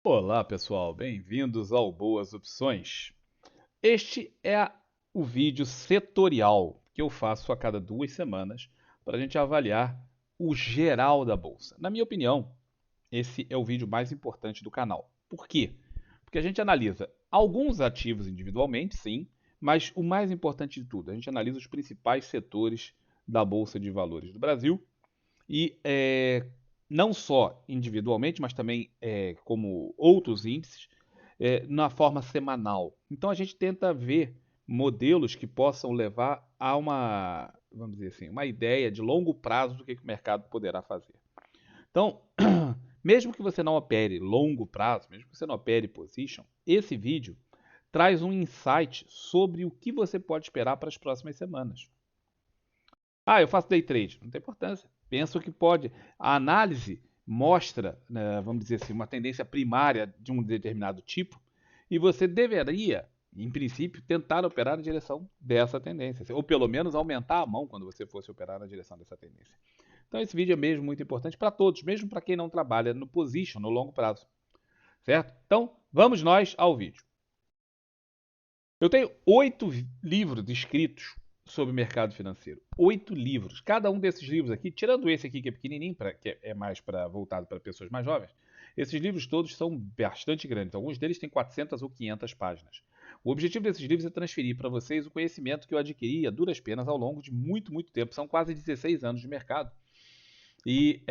Olá, pessoal, bem-vindos ao Boas Opções. Este é o vídeo setorial que eu faço a cada 2 semanas para a gente avaliar o geral da bolsa. Na minha opinião, esse é o vídeo mais importante do canal. Por quê? Porque a gente analisa alguns ativos individualmente, sim, mas o mais importante de tudo, a gente analisa os principais setores da Bolsa de Valores do Brasil e não só individualmente, mas também como outros índices, na forma semanal. Então a gente tenta ver modelos que possam levar a uma, vamos dizer assim, uma ideia de longo prazo do que o mercado poderá fazer. Então, mesmo que você não opere longo prazo, mesmo que você não opere position, esse vídeo traz um insight sobre o que você pode esperar para as próximas semanas. Ah, eu faço day trade. Não tem importância. Penso que pode. A análise mostra, né, vamos dizer assim, uma tendência primária de um determinado tipo, e você deveria, em princípio, tentar operar na direção dessa tendência, ou pelo menos aumentar a mão quando você fosse operar na direção dessa tendência. Então esse vídeo é mesmo muito importante para todos, mesmo para quem não trabalha no position, no longo prazo, certo? Então, vamos nós ao vídeo. Eu tenho 8 livros escritos sobre o mercado financeiro. 8 livros. Cada um desses livros aqui, tirando esse aqui que é pequenininho, que é mais voltado para pessoas mais jovens, esses livros todos são bastante grandes. Alguns deles têm 400 ou 500 páginas. O objetivo desses livros é transferir para vocês o conhecimento que eu adquiri a duras penas ao longo de muito, muito tempo. São quase 16 anos de mercado. E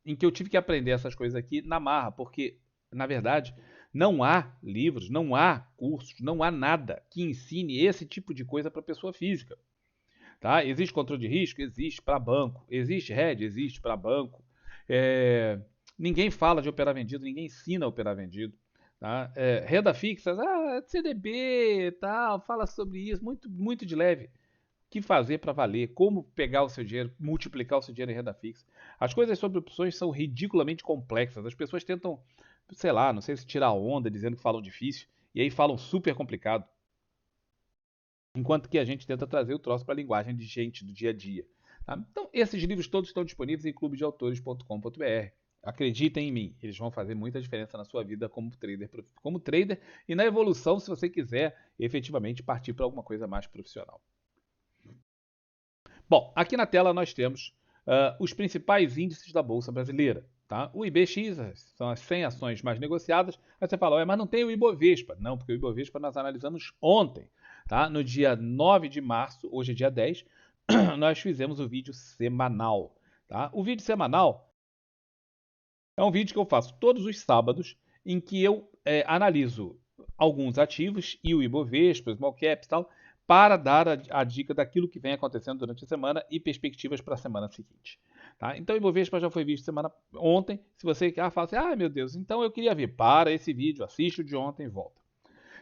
em que eu tive que aprender essas coisas aqui na marra, porque, na verdade, não há livros, não há cursos, não há nada que ensine esse tipo de coisa para pessoa física. Tá? Existe controle de risco? Existe para banco. Existe hedge? Existe para banco. É, ninguém fala de operar vendido, ninguém ensina a operar vendido. Tá? Renda fixa, CDB, tal, fala sobre isso, muito, muito de leve que fazer para valer, como pegar o seu dinheiro, multiplicar o seu dinheiro em renda fixa. As coisas sobre opções são ridiculamente complexas. As pessoas tentam, sei lá, não sei se tirar onda dizendo que falam difícil, e aí falam super complicado. Enquanto que a gente tenta trazer o troço para a linguagem de gente do dia a dia. Tá? Então, esses livros todos estão disponíveis em clubedeautores.com.br. Acreditem em mim, eles vão fazer muita diferença na sua vida como trader e na evolução se você quiser efetivamente partir para alguma coisa mais profissional. Bom, aqui na tela nós temos os principais índices da Bolsa Brasileira. Tá? O IBX são as 100 ações mais negociadas. Aí você fala, mas não tem o Ibovespa. Não, porque o Ibovespa nós analisamos ontem. Tá? No dia 9 de março, hoje é dia 10, nós fizemos o vídeo semanal. Tá? O vídeo semanal é um vídeo que eu faço todos os sábados, em que eu analiso alguns ativos e o Ibovespa, Small Caps e tal, para dar a dica daquilo que vem acontecendo durante a semana e perspectivas para a semana seguinte. Tá? Então o Ibovespa já foi visto ontem. Se você fala assim, meu Deus, então eu queria ver, para esse vídeo, assiste o de ontem e volta.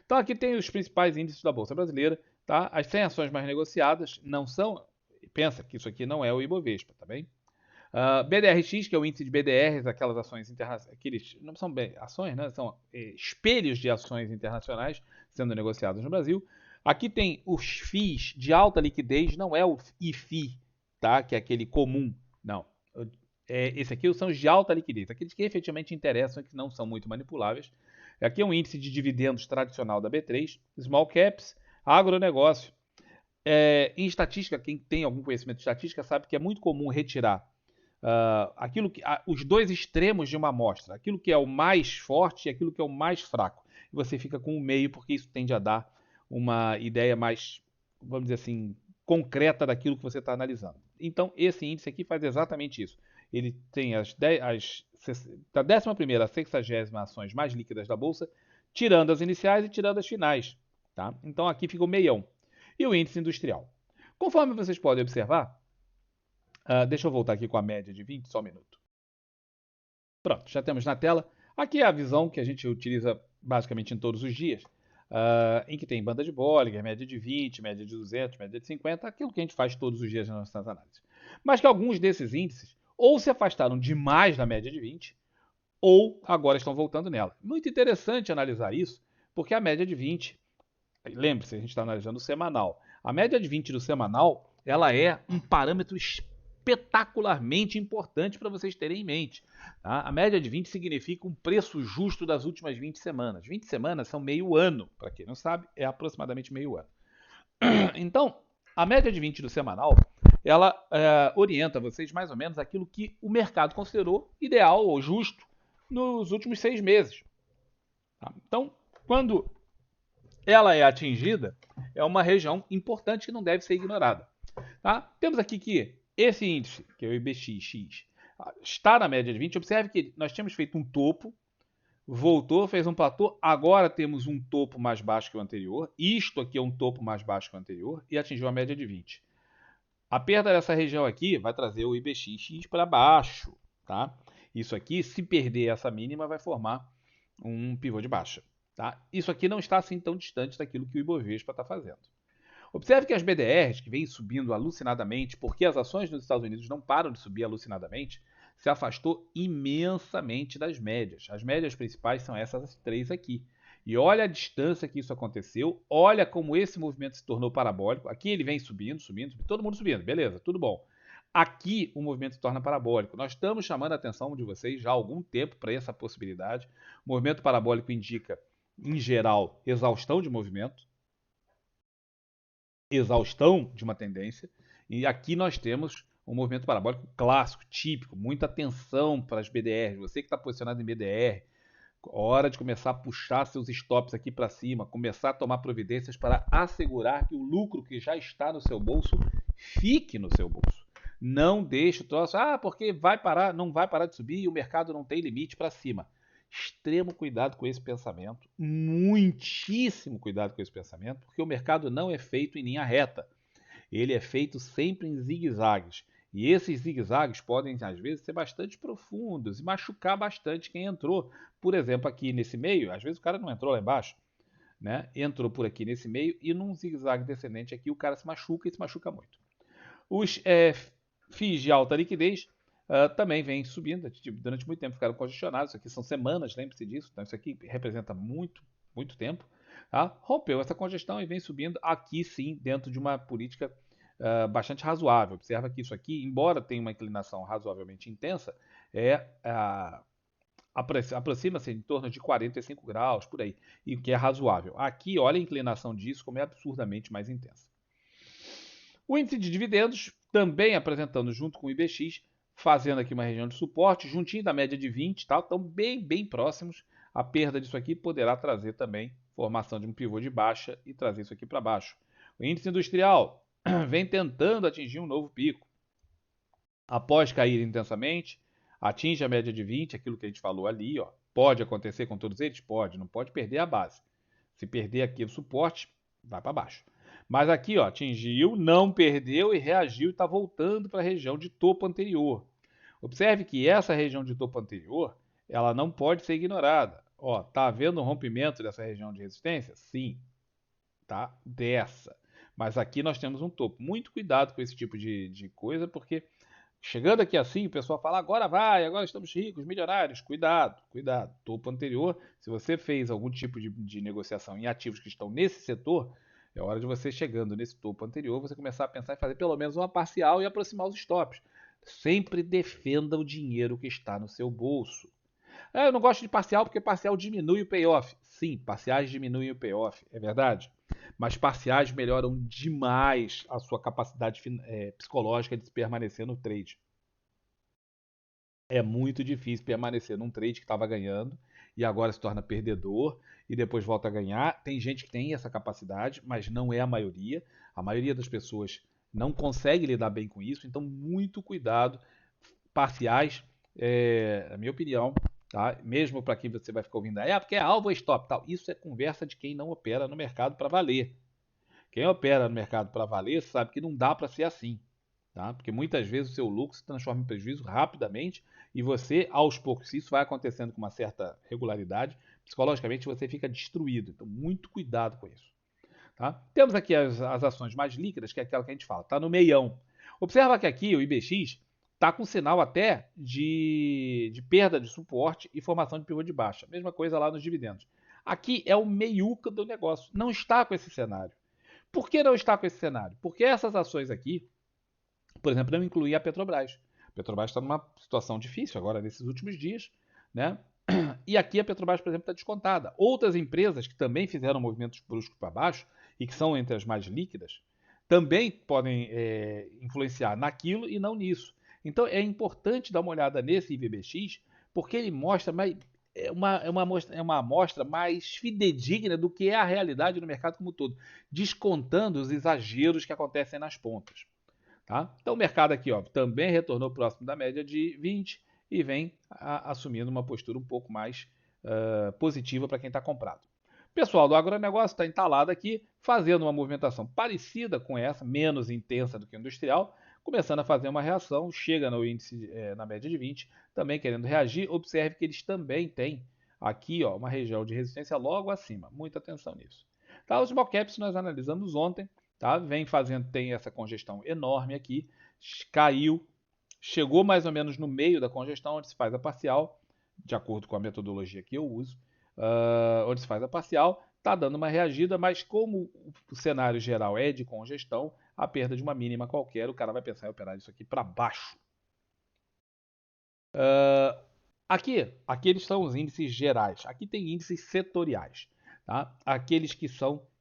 Então aqui tem os principais índices da Bolsa Brasileira. Tá? As 100 ações mais negociadas não são... Pensa que isso aqui não é o Ibovespa, tá bem? BDRX, que é o índice de BDRs, aquelas ações internacionais, aqueles não são ações, né? São espelhos de ações internacionais sendo negociadas no Brasil. Aqui tem os FIIs de alta liquidez, não é o IFI, tá? Que é aquele comum, não. Esse aqui são os de alta liquidez, aqueles que efetivamente interessam e que não são muito manipuláveis. Aqui é um índice de dividendos tradicional da B3, Small Caps, agronegócio. Em estatística, quem tem algum conhecimento de estatística sabe que é muito comum retirar os dois extremos de uma amostra, aquilo que é o mais forte e aquilo que é o mais fraco. E você fica com o meio, porque isso tende a dar uma ideia mais, vamos dizer assim, concreta daquilo que você está analisando. Então, esse índice aqui faz exatamente isso. Ele tem da 11ª à 60ª ações mais líquidas da Bolsa, tirando as iniciais e tirando as finais. Tá? Então, aqui fica o meião. E o índice industrial. Conforme vocês podem observar, deixa eu voltar aqui com a média de 20, só um minuto. Pronto, já temos na tela. Aqui é a visão que a gente utiliza basicamente em todos os dias, em que tem banda de Bollinger, média de 20, média de 200, média de 50, aquilo que a gente faz todos os dias nas nossas análises. Mas que alguns desses índices ou se afastaram demais da média de 20, ou agora estão voltando nela. Muito interessante analisar isso, porque a média de 20, lembre-se, a gente está analisando o semanal. A média de 20 do semanal, ela é um parâmetro espetacularmente importante para vocês terem em mente. Tá? A média de 20 significa um preço justo das últimas 20 semanas. 20 semanas são meio ano, para quem não sabe, é aproximadamente meio ano. Então, a média de 20 do semanal, ela orienta vocês mais ou menos aquilo que o mercado considerou ideal ou justo nos últimos 6 meses. Tá? Então, quando ela é atingida, é uma região importante que não deve ser ignorada. Tá? Temos aqui que esse índice, que é o IBX, está na média de 20. Observe que nós tínhamos feito um topo, voltou, fez um platô, agora temos um topo mais baixo que o anterior. Isto aqui é um topo mais baixo que o anterior e atingiu a média de 20. A perda dessa região aqui vai trazer o IBX para baixo. Tá? Isso aqui, se perder essa mínima, vai formar um pivô de baixa. Tá? Isso aqui não está assim tão distante daquilo que o Ibovespa está fazendo. Observe que as BDRs, que vêm subindo alucinadamente, porque as ações nos Estados Unidos não param de subir alucinadamente, se afastou imensamente das médias. As médias principais são essas três aqui. E olha a distância que isso aconteceu, olha como esse movimento se tornou parabólico. Aqui ele vem subindo, subindo, todo mundo subindo, beleza, tudo bom. Aqui o movimento se torna parabólico. Nós estamos chamando a atenção de vocês já há algum tempo para essa possibilidade. O movimento parabólico indica, em geral, exaustão de movimento, exaustão de uma tendência, e aqui nós temos um movimento parabólico clássico, típico, muita atenção para as BDRs. Você que está posicionado em BDR, hora de começar a puxar seus stops aqui para cima, começar a tomar providências para assegurar que o lucro que já está no seu bolso fique no seu bolso. Não deixe o troço, porque vai parar, não vai parar de subir e o mercado não tem limite para cima. Extremo cuidado com esse pensamento, muitíssimo cuidado com esse pensamento, porque o mercado não é feito em linha reta. Ele é feito sempre em zigue-zagues. E esses zigue-zagues podem, às vezes, ser bastante profundos e machucar bastante quem entrou. Por exemplo, aqui nesse meio, às vezes o cara não entrou lá embaixo, né? Entrou por aqui nesse meio e num zigue-zague descendente aqui o cara se machuca e se machuca muito. Os FIIs de alta liquidez também vêm subindo, durante muito tempo ficaram congestionados. Isso aqui são semanas, lembre-se disso. Então isso aqui representa muito, muito tempo. Tá? Rompeu essa congestão e vem subindo aqui sim, dentro de uma política bastante razoável. Observa que isso aqui, embora tenha uma inclinação razoavelmente intensa, aproxima-se em torno de 45 graus, por aí, e que é razoável. Aqui, olha a inclinação disso, como é absurdamente mais intensa. O índice de dividendos, também apresentando junto com o IBX, fazendo aqui uma região de suporte, juntinho da média de 20, tá? Estão bem próximos. A perda disso aqui poderá trazer também formação de um pivô de baixa e trazer isso aqui para baixo. O índice industrial vem tentando atingir um novo pico. Após cair intensamente, atinge a média de 20, aquilo que a gente falou ali. Ó. Pode acontecer com todos eles? Pode, não pode perder a base. Se perder aqui o suporte, vai para baixo. Mas aqui, ó, atingiu, não perdeu e reagiu e está voltando para a região de topo anterior. Observe que essa região de topo anterior, ela não pode ser ignorada. Ó, tá havendo um rompimento dessa região de resistência? Sim, tá? Dessa. Mas aqui nós temos um topo. Muito cuidado com esse tipo de coisa, porque chegando aqui assim, o pessoal fala, agora vai, agora estamos ricos, milionários. Cuidado, cuidado. Topo anterior, se você fez algum tipo de negociação em ativos que estão nesse setor, é hora de você, chegando nesse topo anterior, você começar a pensar em fazer pelo menos uma parcial e aproximar os stops. Sempre defenda o dinheiro que está no seu bolso. Eu não gosto de parcial porque parcial diminui o payoff. Sim, parciais diminuem o payoff, é verdade. Mas parciais melhoram demais a sua capacidade psicológica de permanecer no trade. É muito difícil permanecer num trade que estava ganhando e agora se torna perdedor e depois volta a ganhar. Tem gente que tem essa capacidade, mas não é a maioria. A maioria das pessoas não consegue lidar bem com isso, então muito cuidado. Parciais, na minha opinião, tá? Mesmo para quem você vai ficar ouvindo, porque é alvo ou stop, tal. Isso é conversa de quem não opera no mercado para valer. Quem opera no mercado para valer sabe que não dá para ser assim. Tá? Porque muitas vezes o seu lucro se transforma em prejuízo rapidamente e você, aos poucos, se isso vai acontecendo com uma certa regularidade, psicologicamente você fica destruído. Então, muito cuidado com isso. Tá? Temos aqui as ações mais líquidas, que é aquela que a gente fala, está no meião. Observa que aqui o IBX está com sinal até de perda de suporte e formação de pivô de baixa. Mesma coisa lá nos dividendos. Aqui é o meiuca do negócio, não está com esse cenário. Por que não está com esse cenário? Porque essas ações aqui Por exemplo, não incluir a Petrobras. A Petrobras está numa situação difícil agora, nesses últimos dias, né? E aqui a Petrobras, por exemplo, está descontada. Outras empresas que também fizeram movimentos bruscos para baixo e que são entre as mais líquidas, também podem influenciar naquilo e não nisso. Então é importante dar uma olhada nesse IVBX, porque ele mostra mais, é uma amostra mais fidedigna do que é a realidade no mercado como um todo, descontando os exageros que acontecem nas pontas. Tá? Então o mercado aqui ó, também retornou próximo da média de 20 e vem assumindo uma postura um pouco mais positiva para quem está comprado. O pessoal do agronegócio está entalado aqui, fazendo uma movimentação parecida com essa, menos intensa do que o industrial, começando a fazer uma reação, chega no índice na média de 20, também querendo reagir. Observe que eles também têm aqui ó, uma região de resistência logo acima. Muita atenção nisso. Tá, os small caps nós analisamos ontem, tá? Vem fazendo, tem essa congestão enorme aqui, caiu, chegou mais ou menos no meio da congestão, onde se faz a parcial, de acordo com a metodologia que eu uso, onde se faz a parcial, está dando uma reagida, mas como o cenário geral é de congestão, a perda de uma mínima qualquer, o cara vai pensar em operar isso aqui para baixo. Aqueles são os índices gerais. Aqui tem índices setoriais, tá? Aqueles que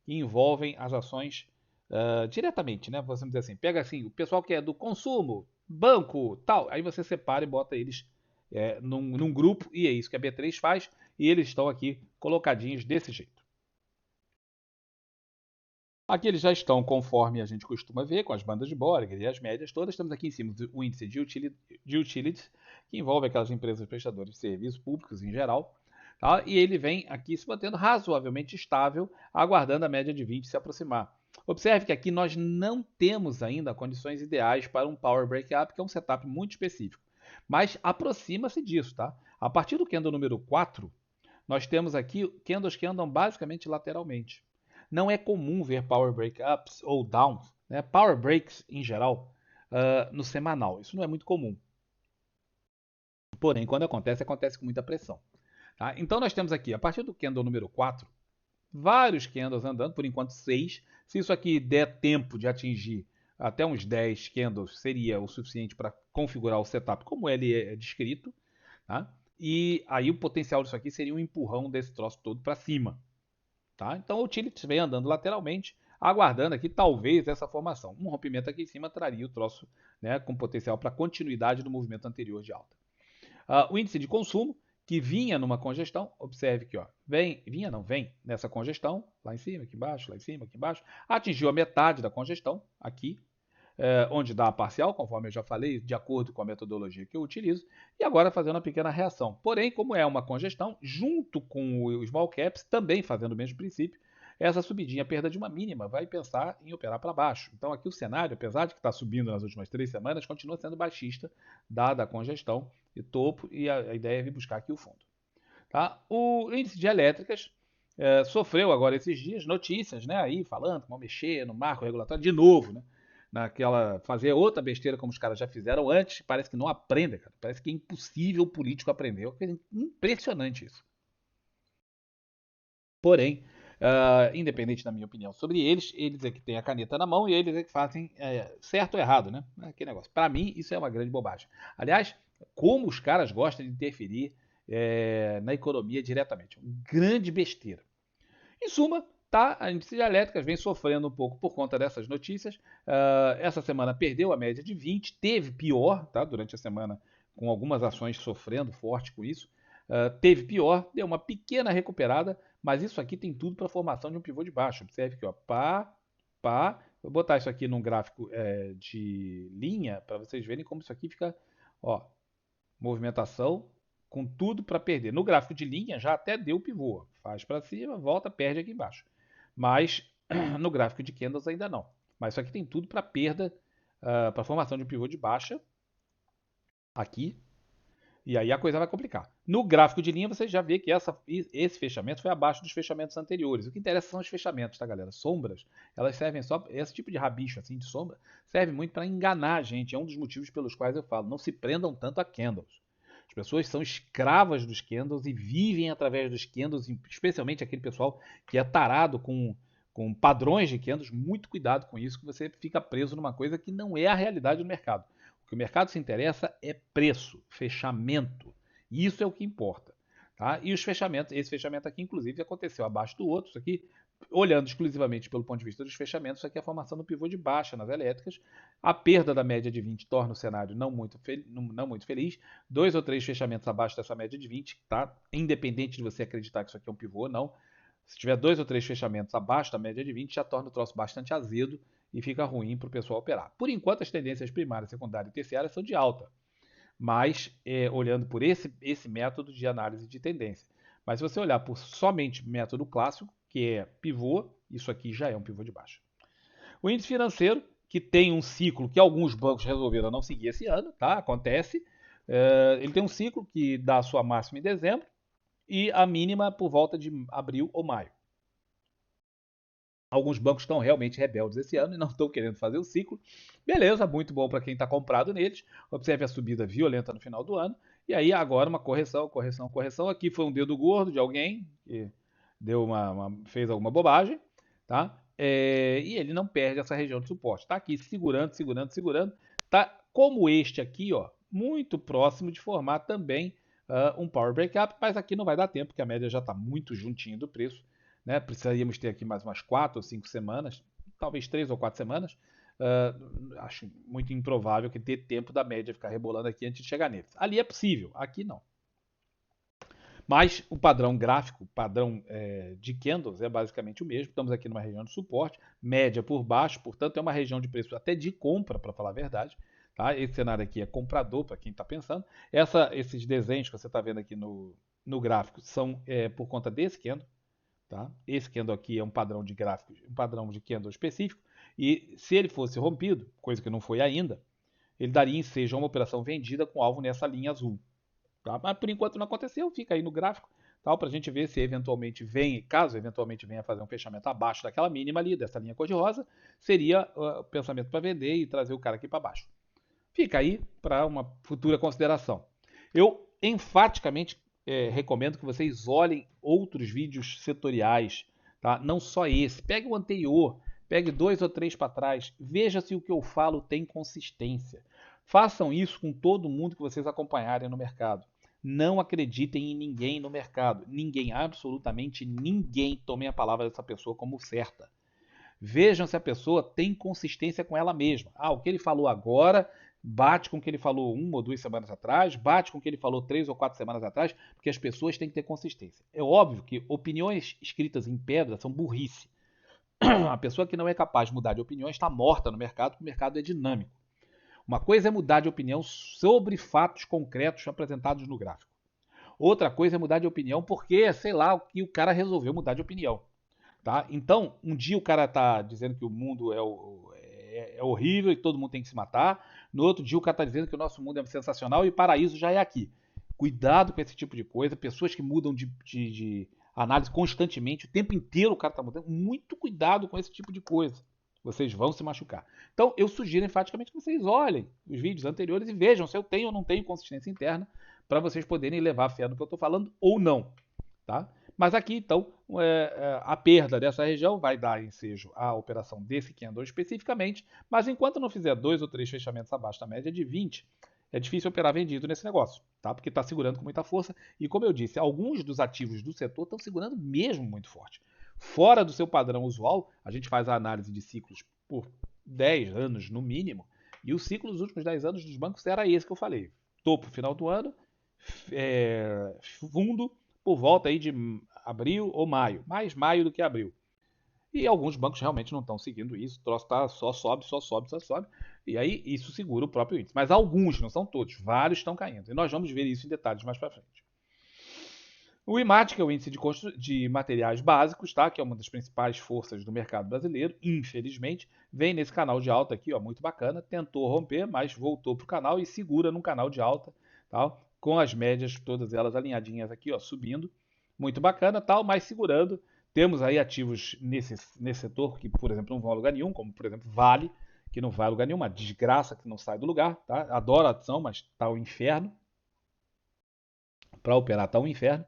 envolvem as ações diretamente, né? Vamos dizer assim, pega assim, o pessoal que é do consumo, banco, tal, aí você separa e bota eles num grupo, e é isso que a B3 faz, e eles estão aqui colocadinhos desse jeito. Aqui eles já estão conforme a gente costuma ver, com as bandas de Bollinger e as médias todas. Estamos aqui em cima do índice de utilities, que envolve aquelas empresas prestadoras de serviços públicos em geral. Tá? E ele vem aqui se mantendo razoavelmente estável, aguardando a média de 20 se aproximar. Observe que aqui nós não temos ainda condições ideais para um Power Breakup, que é um setup muito específico. Mas aproxima-se disso, tá? A partir do candle número 4, nós temos aqui candles que andam basicamente lateralmente. Não é comum ver Power Breakups ou Downs, né? Power Breaks em geral, no semanal. Isso não é muito comum. Porém, quando acontece, acontece com muita pressão. Tá? Então nós temos aqui, a partir do candle número 4, vários candles andando, por enquanto 6. Se isso aqui der tempo de atingir até uns 10 candles, seria o suficiente para configurar o setup como ele é descrito. Tá? E aí o potencial disso aqui seria um empurrão desse troço todo para cima. Tá? Então o Utilities vem andando lateralmente, aguardando aqui talvez essa formação. Um rompimento aqui em cima traria o troço, né, com potencial para continuidade do movimento anterior de alta. O índice de consumo, que vinha numa congestão, observe que ó, vem nessa congestão, lá em cima, aqui embaixo, lá em cima, aqui embaixo, atingiu a metade da congestão, aqui, onde dá a parcial, conforme eu já falei, de acordo com a metodologia que eu utilizo, e agora fazendo uma pequena reação. Porém, como é uma congestão, junto com o small caps, também fazendo o mesmo princípio, essa subidinha, perda de uma mínima, vai pensar em operar para baixo. Então aqui o cenário, apesar de que está subindo nas últimas 3 semanas, continua sendo baixista, dada a congestão e topo, e a ideia é vir buscar aqui o fundo. Tá? O índice de elétricas sofreu agora esses dias notícias, né, aí falando que vão mexer no marco regulatório de novo, né? Fazer outra besteira como os caras já fizeram antes, parece que não aprendem, cara. Parece que é impossível o político aprender. É uma coisa impressionante isso. Porém, independente da minha opinião sobre eles é que têm a caneta na mão e eles é que fazem certo ou errado, né? Que negócio. Para mim, isso é uma grande bobagem. Aliás, como os caras gostam de interferir na economia diretamente. Grande besteira. Em suma, tá, a indústria de elétricas vem sofrendo um pouco por conta dessas notícias. Essa semana perdeu a média de 20, teve pior, tá, durante a semana, com algumas ações sofrendo forte com isso. Teve pior, deu uma pequena recuperada, mas isso aqui tem tudo para a formação de um pivô de baixo. Observe aqui, ó, pá, pá. Vou botar isso aqui num gráfico de linha para vocês verem como isso aqui fica, ó, movimentação com tudo para perder. No gráfico de linha já até deu o pivô. Faz para cima, volta, perde aqui embaixo. Mas no gráfico de candles ainda não. Mas isso aqui tem tudo para perda, para formação de um pivô de baixa aqui. E aí a coisa vai complicar. No gráfico de linha você já vê que esse fechamento foi abaixo dos fechamentos anteriores. O que interessa são os fechamentos, tá, galera? Sombras, elas servem só. Esse tipo de rabicho assim de sombra serve muito para enganar a gente. É um dos motivos pelos quais eu falo: não se prendam tanto a candles. As pessoas são escravas dos candles e vivem através dos candles, especialmente aquele pessoal que é tarado com com padrões de candles, muito cuidado com isso, que você fica preso numa coisa que não é a realidade do mercado. O que o mercado se interessa é preço, fechamento. Isso é o que importa. Tá? E os fechamentos, esse fechamento aqui, inclusive, aconteceu abaixo do outro. Isso aqui, olhando exclusivamente pelo ponto de vista dos fechamentos, isso aqui é a formação do pivô de baixa nas elétricas. A perda da média de 20 torna o cenário não muito feliz. 2 ou 3 fechamentos abaixo dessa média de 20, tá? Independente de você acreditar que isso aqui é um pivô ou não. Se tiver 2 ou 3 fechamentos abaixo da média de 20, já torna o troço bastante azedo e fica ruim para o pessoal operar. Por enquanto, as tendências primárias, secundárias e terciárias são de alta, mas olhando por esse método de análise de tendência. Mas se você olhar por somente método clássico, que é pivô, isso aqui já é um pivô de baixa. O índice financeiro, que tem um ciclo que alguns bancos resolveram não seguir esse ano, tá? Acontece. Ele tem um ciclo que dá a sua máxima em dezembro e a mínima por volta de abril ou maio. Alguns bancos estão realmente rebeldes esse ano e não estão querendo fazer o ciclo. Beleza, muito bom para quem está comprado neles. Observe a subida violenta no final do ano. E aí agora uma correção, correção, correção. Aqui foi um dedo gordo de alguém que fez alguma bobagem, tá? E ele não perde essa região de suporte. Está aqui segurando, segurando, segurando. Tá como este aqui, ó, muito próximo de formar também um power breakup, mas aqui não vai dar tempo, porque a média já está muito juntinho do preço. Né? Precisaríamos ter aqui mais umas 4 ou 5 semanas, talvez 3 ou 4 semanas. Acho muito improvável que dê tempo da média ficar rebolando aqui antes de chegar neles. Ali é possível, aqui não. Mas o padrão gráfico, padrão de candles é basicamente o mesmo. Estamos aqui numa região de suporte, média por baixo, portanto é uma região de preço até de compra, para falar a verdade. Tá? Esse cenário aqui é comprador, para quem está pensando. Esses desenhos que você está vendo aqui no gráfico são por conta desse candle. Tá? Esse candle aqui é um padrão de gráfico, um padrão de candle específico, e se ele fosse rompido, coisa que não foi ainda, ele daria ensejo a uma operação vendida com alvo nessa linha azul. Tá? Mas por enquanto não aconteceu, fica aí no gráfico, tá? Para a gente ver se eventualmente caso eventualmente venha fazer um fechamento abaixo daquela mínima ali, dessa linha cor-de-rosa, seria o pensamento para vender e trazer o cara aqui para baixo. Fica aí para uma futura consideração. Eu enfaticamente recomendo que vocês olhem outros vídeos setoriais, tá? Não só esse. Pegue o anterior, pegue 2 ou 3 para trás, veja se o que eu falo tem consistência. Façam isso com todo mundo que vocês acompanharem no mercado. Não acreditem em ninguém no mercado. Ninguém, absolutamente ninguém, tome a palavra dessa pessoa como certa. Vejam se a pessoa tem consistência com ela mesma. O que ele falou agora bate com o que ele falou 1 ou 2 semanas atrás, bate com o que ele falou 3 ou 4 semanas atrás, porque as pessoas têm que ter consistência. É óbvio que opiniões escritas em pedra são burrice. A pessoa que não é capaz de mudar de opinião está morta no mercado, porque o mercado é dinâmico. Uma coisa é mudar de opinião sobre fatos concretos apresentados no gráfico. Outra coisa é mudar de opinião porque, sei lá, o que o cara resolveu mudar de opinião. Tá? Então, um dia o cara tá dizendo que o mundo é horrível e todo mundo tem que se matar. No outro dia o cara tá dizendo que o nosso mundo é sensacional e o paraíso já é aqui. Cuidado com esse tipo de coisa. Pessoas que mudam de análise constantemente, o tempo inteiro o cara tá mudando. Muito cuidado com esse tipo de coisa. Vocês vão se machucar. Então, eu sugiro enfaticamente que vocês olhem os vídeos anteriores e vejam se eu tenho ou não tenho consistência interna para vocês poderem levar fé no que eu estou falando ou não. Tá? Mas aqui, então, a perda dessa região vai dar ensejo à operação desse candle especificamente, mas enquanto não fizer 2 ou 3 fechamentos abaixo da média de 20, é difícil operar vendido nesse negócio, tá? Porque está segurando com muita força. E como eu disse, alguns dos ativos do setor estão segurando mesmo muito forte. Fora do seu padrão usual, a gente faz a análise de ciclos por 10 anos no mínimo, e o ciclo dos últimos 10 anos dos bancos era esse que eu falei. Topo final do ano, fundo por volta aí de abril ou maio, mais maio do que abril. E alguns bancos realmente não estão seguindo isso, o troço tá só sobe, só sobe, só sobe, e aí isso segura o próprio índice. Mas alguns, não são todos, vários estão caindo. E nós vamos ver isso em detalhes mais para frente. O IMAT, que é o índice de materiais básicos, tá? Que é uma das principais forças do mercado brasileiro, infelizmente, vem nesse canal de alta aqui, ó, muito bacana, tentou romper, mas voltou para o canal e segura no canal de alta, tá? Com as médias todas elas alinhadinhas aqui, ó, subindo, muito bacana, tal, mas segurando. Temos aí ativos nesse setor que, por exemplo, não vão a lugar nenhum, como, por exemplo, Vale, que não vai a lugar nenhum, uma desgraça que não sai do lugar, tá? Adoro a ação, mas tá o inferno. Para operar tá um inferno.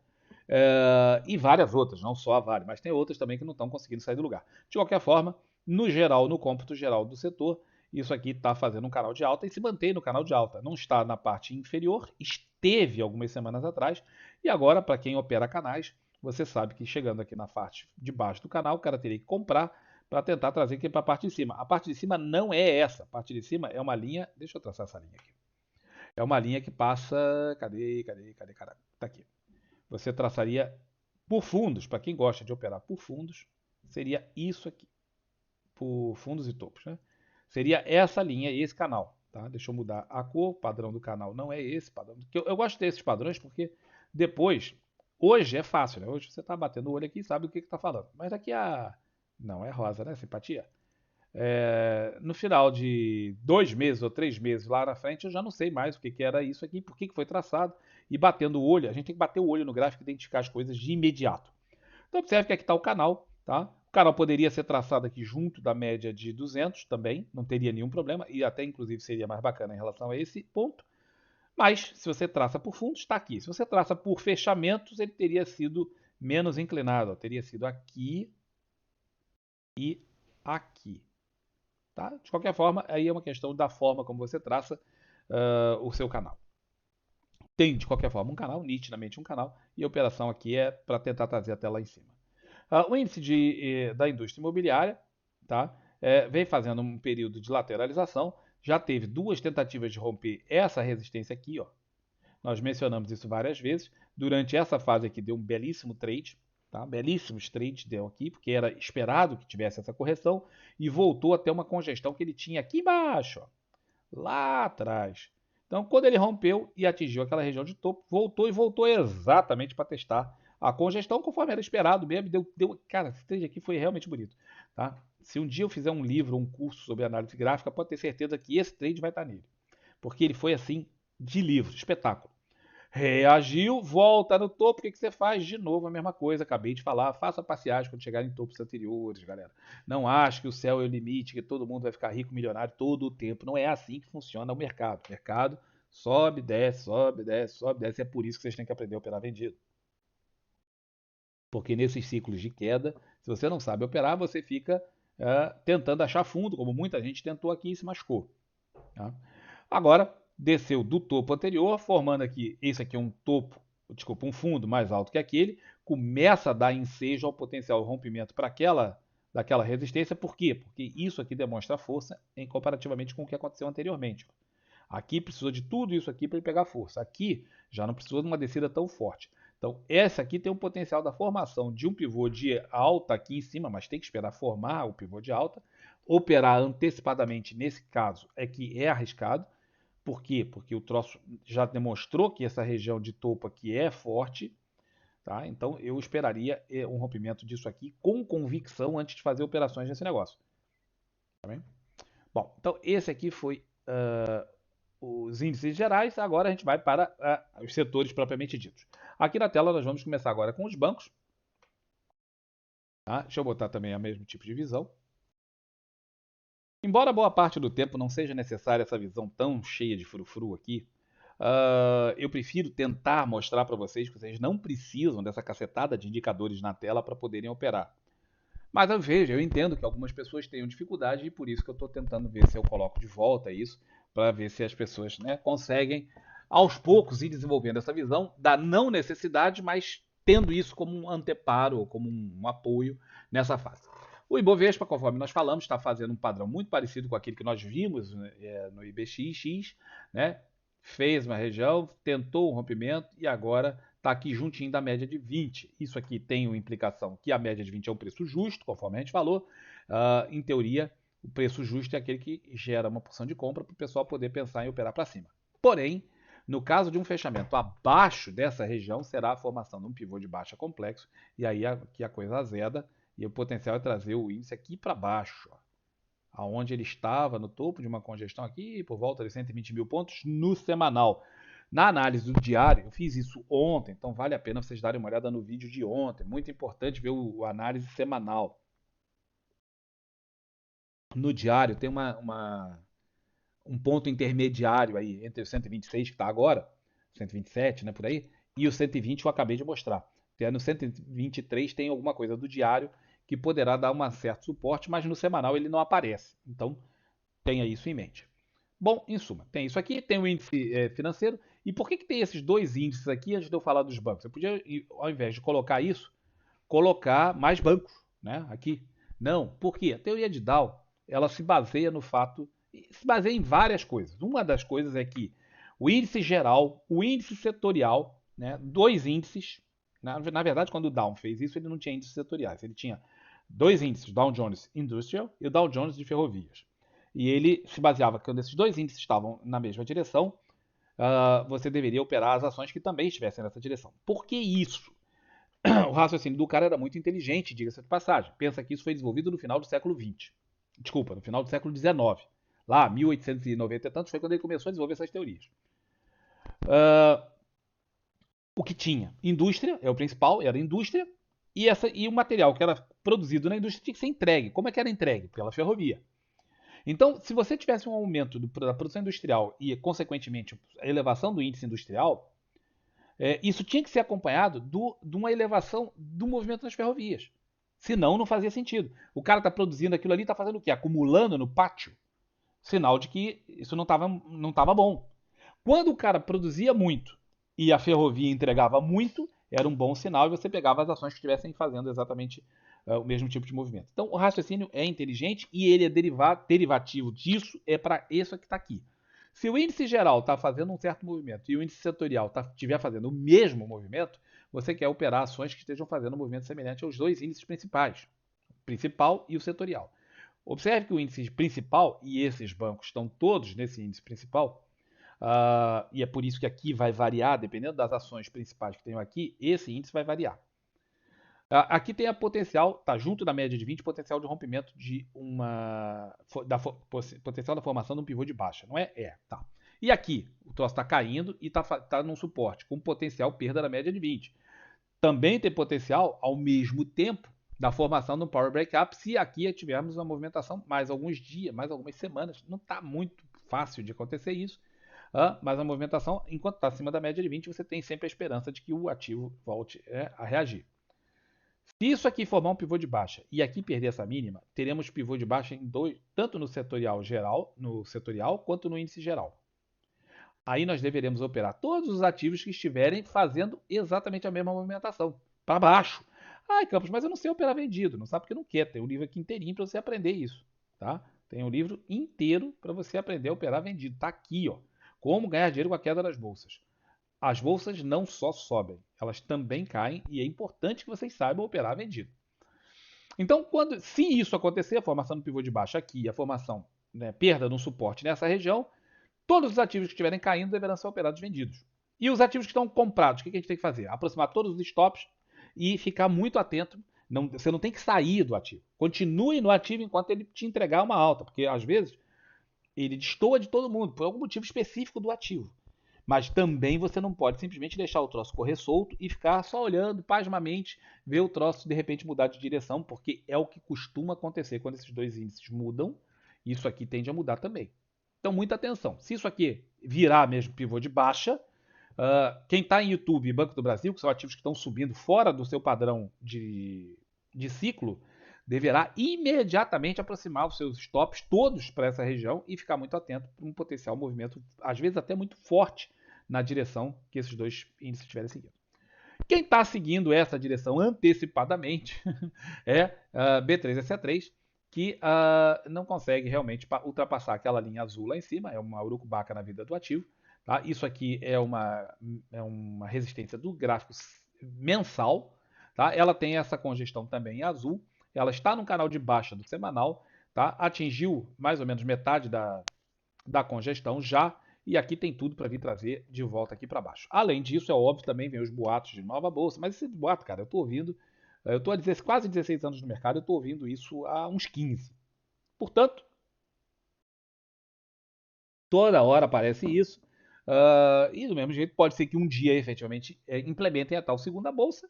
E várias outras, não só a Vale, mas tem outras também que não estão conseguindo sair do lugar. De qualquer forma, no geral, no cômputo geral do setor, isso aqui está fazendo um canal de alta e se mantém no canal de alta. Não está na parte inferior, esteve algumas semanas atrás, e agora, para quem opera canais, você sabe que chegando aqui na parte de baixo do canal, o cara teria que comprar para tentar trazer aqui para a parte de cima. A parte de cima não é essa. A parte de cima é uma linha. Deixa eu traçar essa linha aqui. É uma linha que passa. Cadê? Caralho? Tá aqui. Você traçaria por fundos. Para quem gosta de operar por fundos, seria isso aqui. Por fundos e topos, né? Seria essa linha e esse canal. Tá? Deixa eu mudar a cor. O padrão do canal não é esse padrão. Eu gosto desses padrões porque depois. Hoje é fácil, né? Hoje você está batendo o olho aqui e sabe o que está falando. Mas daqui a. Não é rosa, né? Simpatia. No final de 2 meses ou 3 meses lá na frente, eu já não sei mais o que, que era isso aqui, por que, que foi traçado. E batendo o olho, a gente tem que bater o olho no gráfico e identificar as coisas de imediato. Então observe que aqui está o canal, tá? O canal poderia ser traçado aqui junto da média de 200 também, não teria nenhum problema, e até inclusive seria mais bacana em relação a esse ponto. Mas se você traça por fundos, está aqui. Se você traça por fechamentos, ele teria sido menos inclinado, ó, teria sido aqui e aqui. Tá? De qualquer forma, aí é uma questão da forma como você traça o seu canal. Tem, de qualquer forma, um canal, nitidamente um canal, e a operação aqui é para tentar trazer até lá em cima. O índice da indústria imobiliária tá, vem fazendo um período de lateralização, já teve 2 tentativas de romper essa resistência aqui, ó. Nós mencionamos isso várias vezes. Durante essa fase aqui deu um belíssimo trade, tá? Belíssimos trades deu aqui, porque era esperado que tivesse essa correção e voltou até uma congestão que ele tinha aqui embaixo, ó, lá atrás. Então, quando ele rompeu e atingiu aquela região de topo, voltou e voltou exatamente para testar a congestão conforme era esperado mesmo. Cara, esse trade aqui foi realmente bonito, tá? Se um dia eu fizer um livro ou um curso sobre análise gráfica, pode ter certeza que esse trade vai estar nele, porque ele foi assim de livro, espetáculo. Reagiu, volta no topo, o que, que você faz? De novo a mesma coisa, acabei de falar, faça parciais quando chegar em topos anteriores, galera. Não ache que o céu é o limite, que todo mundo vai ficar rico, milionário todo o tempo. Não é assim que funciona o mercado. O mercado sobe, desce, sobe, desce, sobe, desce. É por isso que vocês têm que aprender a operar vendido. Porque nesses ciclos de queda, se você não sabe operar, você fica tentando achar fundo, como muita gente tentou aqui e se machucou. Tá? Agora, desceu do topo anterior, formando aqui, esse aqui é um topo, desculpa, um fundo mais alto que aquele, começa a dar ensejo ao potencial rompimento para daquela resistência. Por quê? Porque isso aqui demonstra força em comparativamente com o que aconteceu anteriormente. Aqui precisou de tudo isso aqui para ele pegar força. Aqui já não precisou de uma descida tão forte. Então, essa aqui tem o potencial da formação de um pivô de alta aqui em cima, mas tem que esperar formar o pivô de alta. Operar antecipadamente, nesse caso, é que é arriscado. Por quê? Porque o troço já demonstrou que essa região de topo aqui é forte. Tá? Então, eu esperaria um rompimento disso aqui com convicção antes de fazer operações nesse negócio. Tá bem? Bom, então esse aqui foi os índices gerais. Agora a gente vai para os setores propriamente ditos. Aqui na tela nós vamos começar agora com os bancos. Tá? Deixa eu botar também o mesmo tipo de visão. Embora boa parte do tempo não seja necessária essa visão tão cheia de frufru aqui, eu prefiro tentar mostrar para vocês que vocês não precisam dessa cacetada de indicadores na tela para poderem operar. Mas eu vejo, eu entendo que algumas pessoas tenham dificuldade e por isso que eu estou tentando ver se eu coloco de volta isso, para ver se as pessoas, né, conseguem aos poucos ir desenvolvendo essa visão da não necessidade, mas tendo isso como um anteparo ou como um apoio nessa fase. O Ibovespa, conforme nós falamos, está fazendo um padrão muito parecido com aquele que nós vimos, né, no IBXX, né? Fez uma região, tentou um rompimento e agora está aqui juntinho da média de 20. Isso aqui tem uma implicação que a média de 20 é um preço justo, conforme a gente falou. Em teoria, o preço justo é aquele que gera uma porção de compra para o pessoal poder pensar em operar para cima. Porém, no caso de um fechamento abaixo dessa região, será a formação de um pivô de baixa complexo, e aí aqui a coisa azeda, e o potencial é trazer o índice aqui para baixo, ó, aonde ele estava no topo de uma congestão aqui, por volta de 120 mil pontos no semanal. Na análise do diário, eu fiz isso ontem, então vale a pena vocês darem uma olhada no vídeo de ontem. Muito importante ver a análise semanal. No diário tem um ponto intermediário aí entre o 126 que está agora, 127, né, por aí, e o 120 que eu acabei de mostrar. Até no 123 tem alguma coisa do diário que poderá dar um certo suporte, mas no semanal ele não aparece. Então, tenha isso em mente. Bom, em suma, tem isso aqui, tem o índice financeiro. E por que tem esses dois índices aqui antes de eu falar dos bancos? Eu podia, ao invés de colocar isso, colocar mais bancos, né? Aqui. Não, por quê? A teoria de Dow, ela se baseia no fato, se baseia em várias coisas. Uma das coisas é que o índice geral, o índice setorial, né? Dois índices. Na verdade, quando o Dow fez isso, ele não tinha índices setoriais. Ele tinha dois índices, o Dow Jones Industrial e o Dow Jones de ferrovias. E ele se baseava que quando esses dois índices estavam na mesma direção, você deveria operar as ações que também estivessem nessa direção. Por que isso? O raciocínio do cara era muito inteligente, diga-se de passagem. Pensa que isso foi desenvolvido no final do século XX. Desculpa, no final do século XIX. Lá, 1890 e tantos, foi quando ele começou a desenvolver essas teorias. O que tinha? Indústria, é o principal, era indústria, e o material que era produzido na indústria tinha que ser entregue. Como é que era entregue? Pela ferrovia. Então, se você tivesse um aumento da produção industrial e, consequentemente, a elevação do índice industrial, isso tinha que ser acompanhado de uma elevação do movimento nas ferrovias. Senão, não fazia sentido. O cara está produzindo aquilo ali, está fazendo o quê? Acumulando no pátio. Sinal de que isso não tava bom. Quando o cara produzia muito e a ferrovia entregava muito, era um bom sinal e você pegava as ações que estivessem fazendo exatamente o mesmo tipo de movimento. Então, o raciocínio é inteligente e ele é derivativo disso, é para isso que está aqui. Se o índice geral está fazendo um certo movimento e o índice setorial estiver fazendo o mesmo movimento, você quer operar ações que estejam fazendo um movimento semelhante aos dois índices principais, o principal e o setorial. Observe que o índice principal, e esses bancos estão todos nesse índice principal, e é por isso que aqui vai variar, dependendo das ações principais que tenho aqui, esse índice vai variar. Aqui tem a potencial, está junto da média de 20, potencial de rompimento de potencial da formação de um pivô de baixa, não é? Tá. E aqui, o troço está caindo e está num suporte, com potencial perda da média de 20. Também tem potencial, ao mesmo tempo, da formação do Power Breakup, se aqui tivermos uma movimentação mais alguns dias, mais algumas semanas. Não está muito fácil de acontecer isso, mas a movimentação, enquanto está acima da média de 20, você tem sempre a esperança de que o ativo volte a reagir. Se isso aqui formar um pivô de baixa e aqui perder essa mínima, teremos pivô de baixa em tanto no setorial geral, quanto no índice geral. Aí nós deveremos operar todos os ativos que estiverem fazendo exatamente a mesma movimentação, para baixo. Ai, Campos, mas eu não sei operar vendido. Não sabe porque não quer. Tem um livro aqui inteirinho para você aprender isso. Tá? Tem um livro inteiro para você aprender a operar vendido. Está aqui, ó. Como ganhar dinheiro com a queda das bolsas. As bolsas não só sobem, elas também caem e é importante que vocês saibam operar vendido. Então, se isso acontecer, a formação do pivô de baixo aqui, a formação, perda no suporte nessa região, todos os ativos que estiverem caindo deverão ser operados vendidos. E os ativos que estão comprados, o que a gente tem que fazer? Aproximar todos os stops e ficar muito atento. Você não tem que sair do ativo. Continue no ativo enquanto ele te entregar uma alta, porque às vezes ele destoa de todo mundo por algum motivo específico do ativo. Mas também você não pode simplesmente deixar o troço correr solto e ficar só olhando pasmamente, ver o troço de repente mudar de direção, porque é o que costuma acontecer quando esses dois índices mudam. Isso aqui tende a mudar também. Então, muita atenção. Se isso aqui virar mesmo pivô de baixa, quem está em YouTube e Banco do Brasil, que são ativos que estão subindo fora do seu padrão de ciclo, deverá imediatamente aproximar os seus stops todos para essa região e ficar muito atento para um potencial movimento, às vezes até muito forte, na direção que esses dois índices estiverem seguindo. Quem está seguindo essa direção antecipadamente é B3SA3, que não consegue realmente ultrapassar aquela linha azul lá em cima, é uma urucubaca na vida do ativo. Tá? Isso aqui é uma resistência do gráfico mensal. Tá? Ela tem essa congestão também em azul. Ela está no canal de baixa do semanal. Tá? Atingiu mais ou menos metade da congestão já. E aqui tem tudo para vir trazer de volta aqui para baixo. Além disso, é óbvio, também vem os boatos de nova bolsa. Mas esse boato, cara, eu estou ouvindo. Eu estou há quase 16 anos no mercado, eu estou ouvindo isso há uns 15. Portanto, toda hora aparece isso. E do mesmo jeito, pode ser que um dia efetivamente implementem a tal segunda bolsa,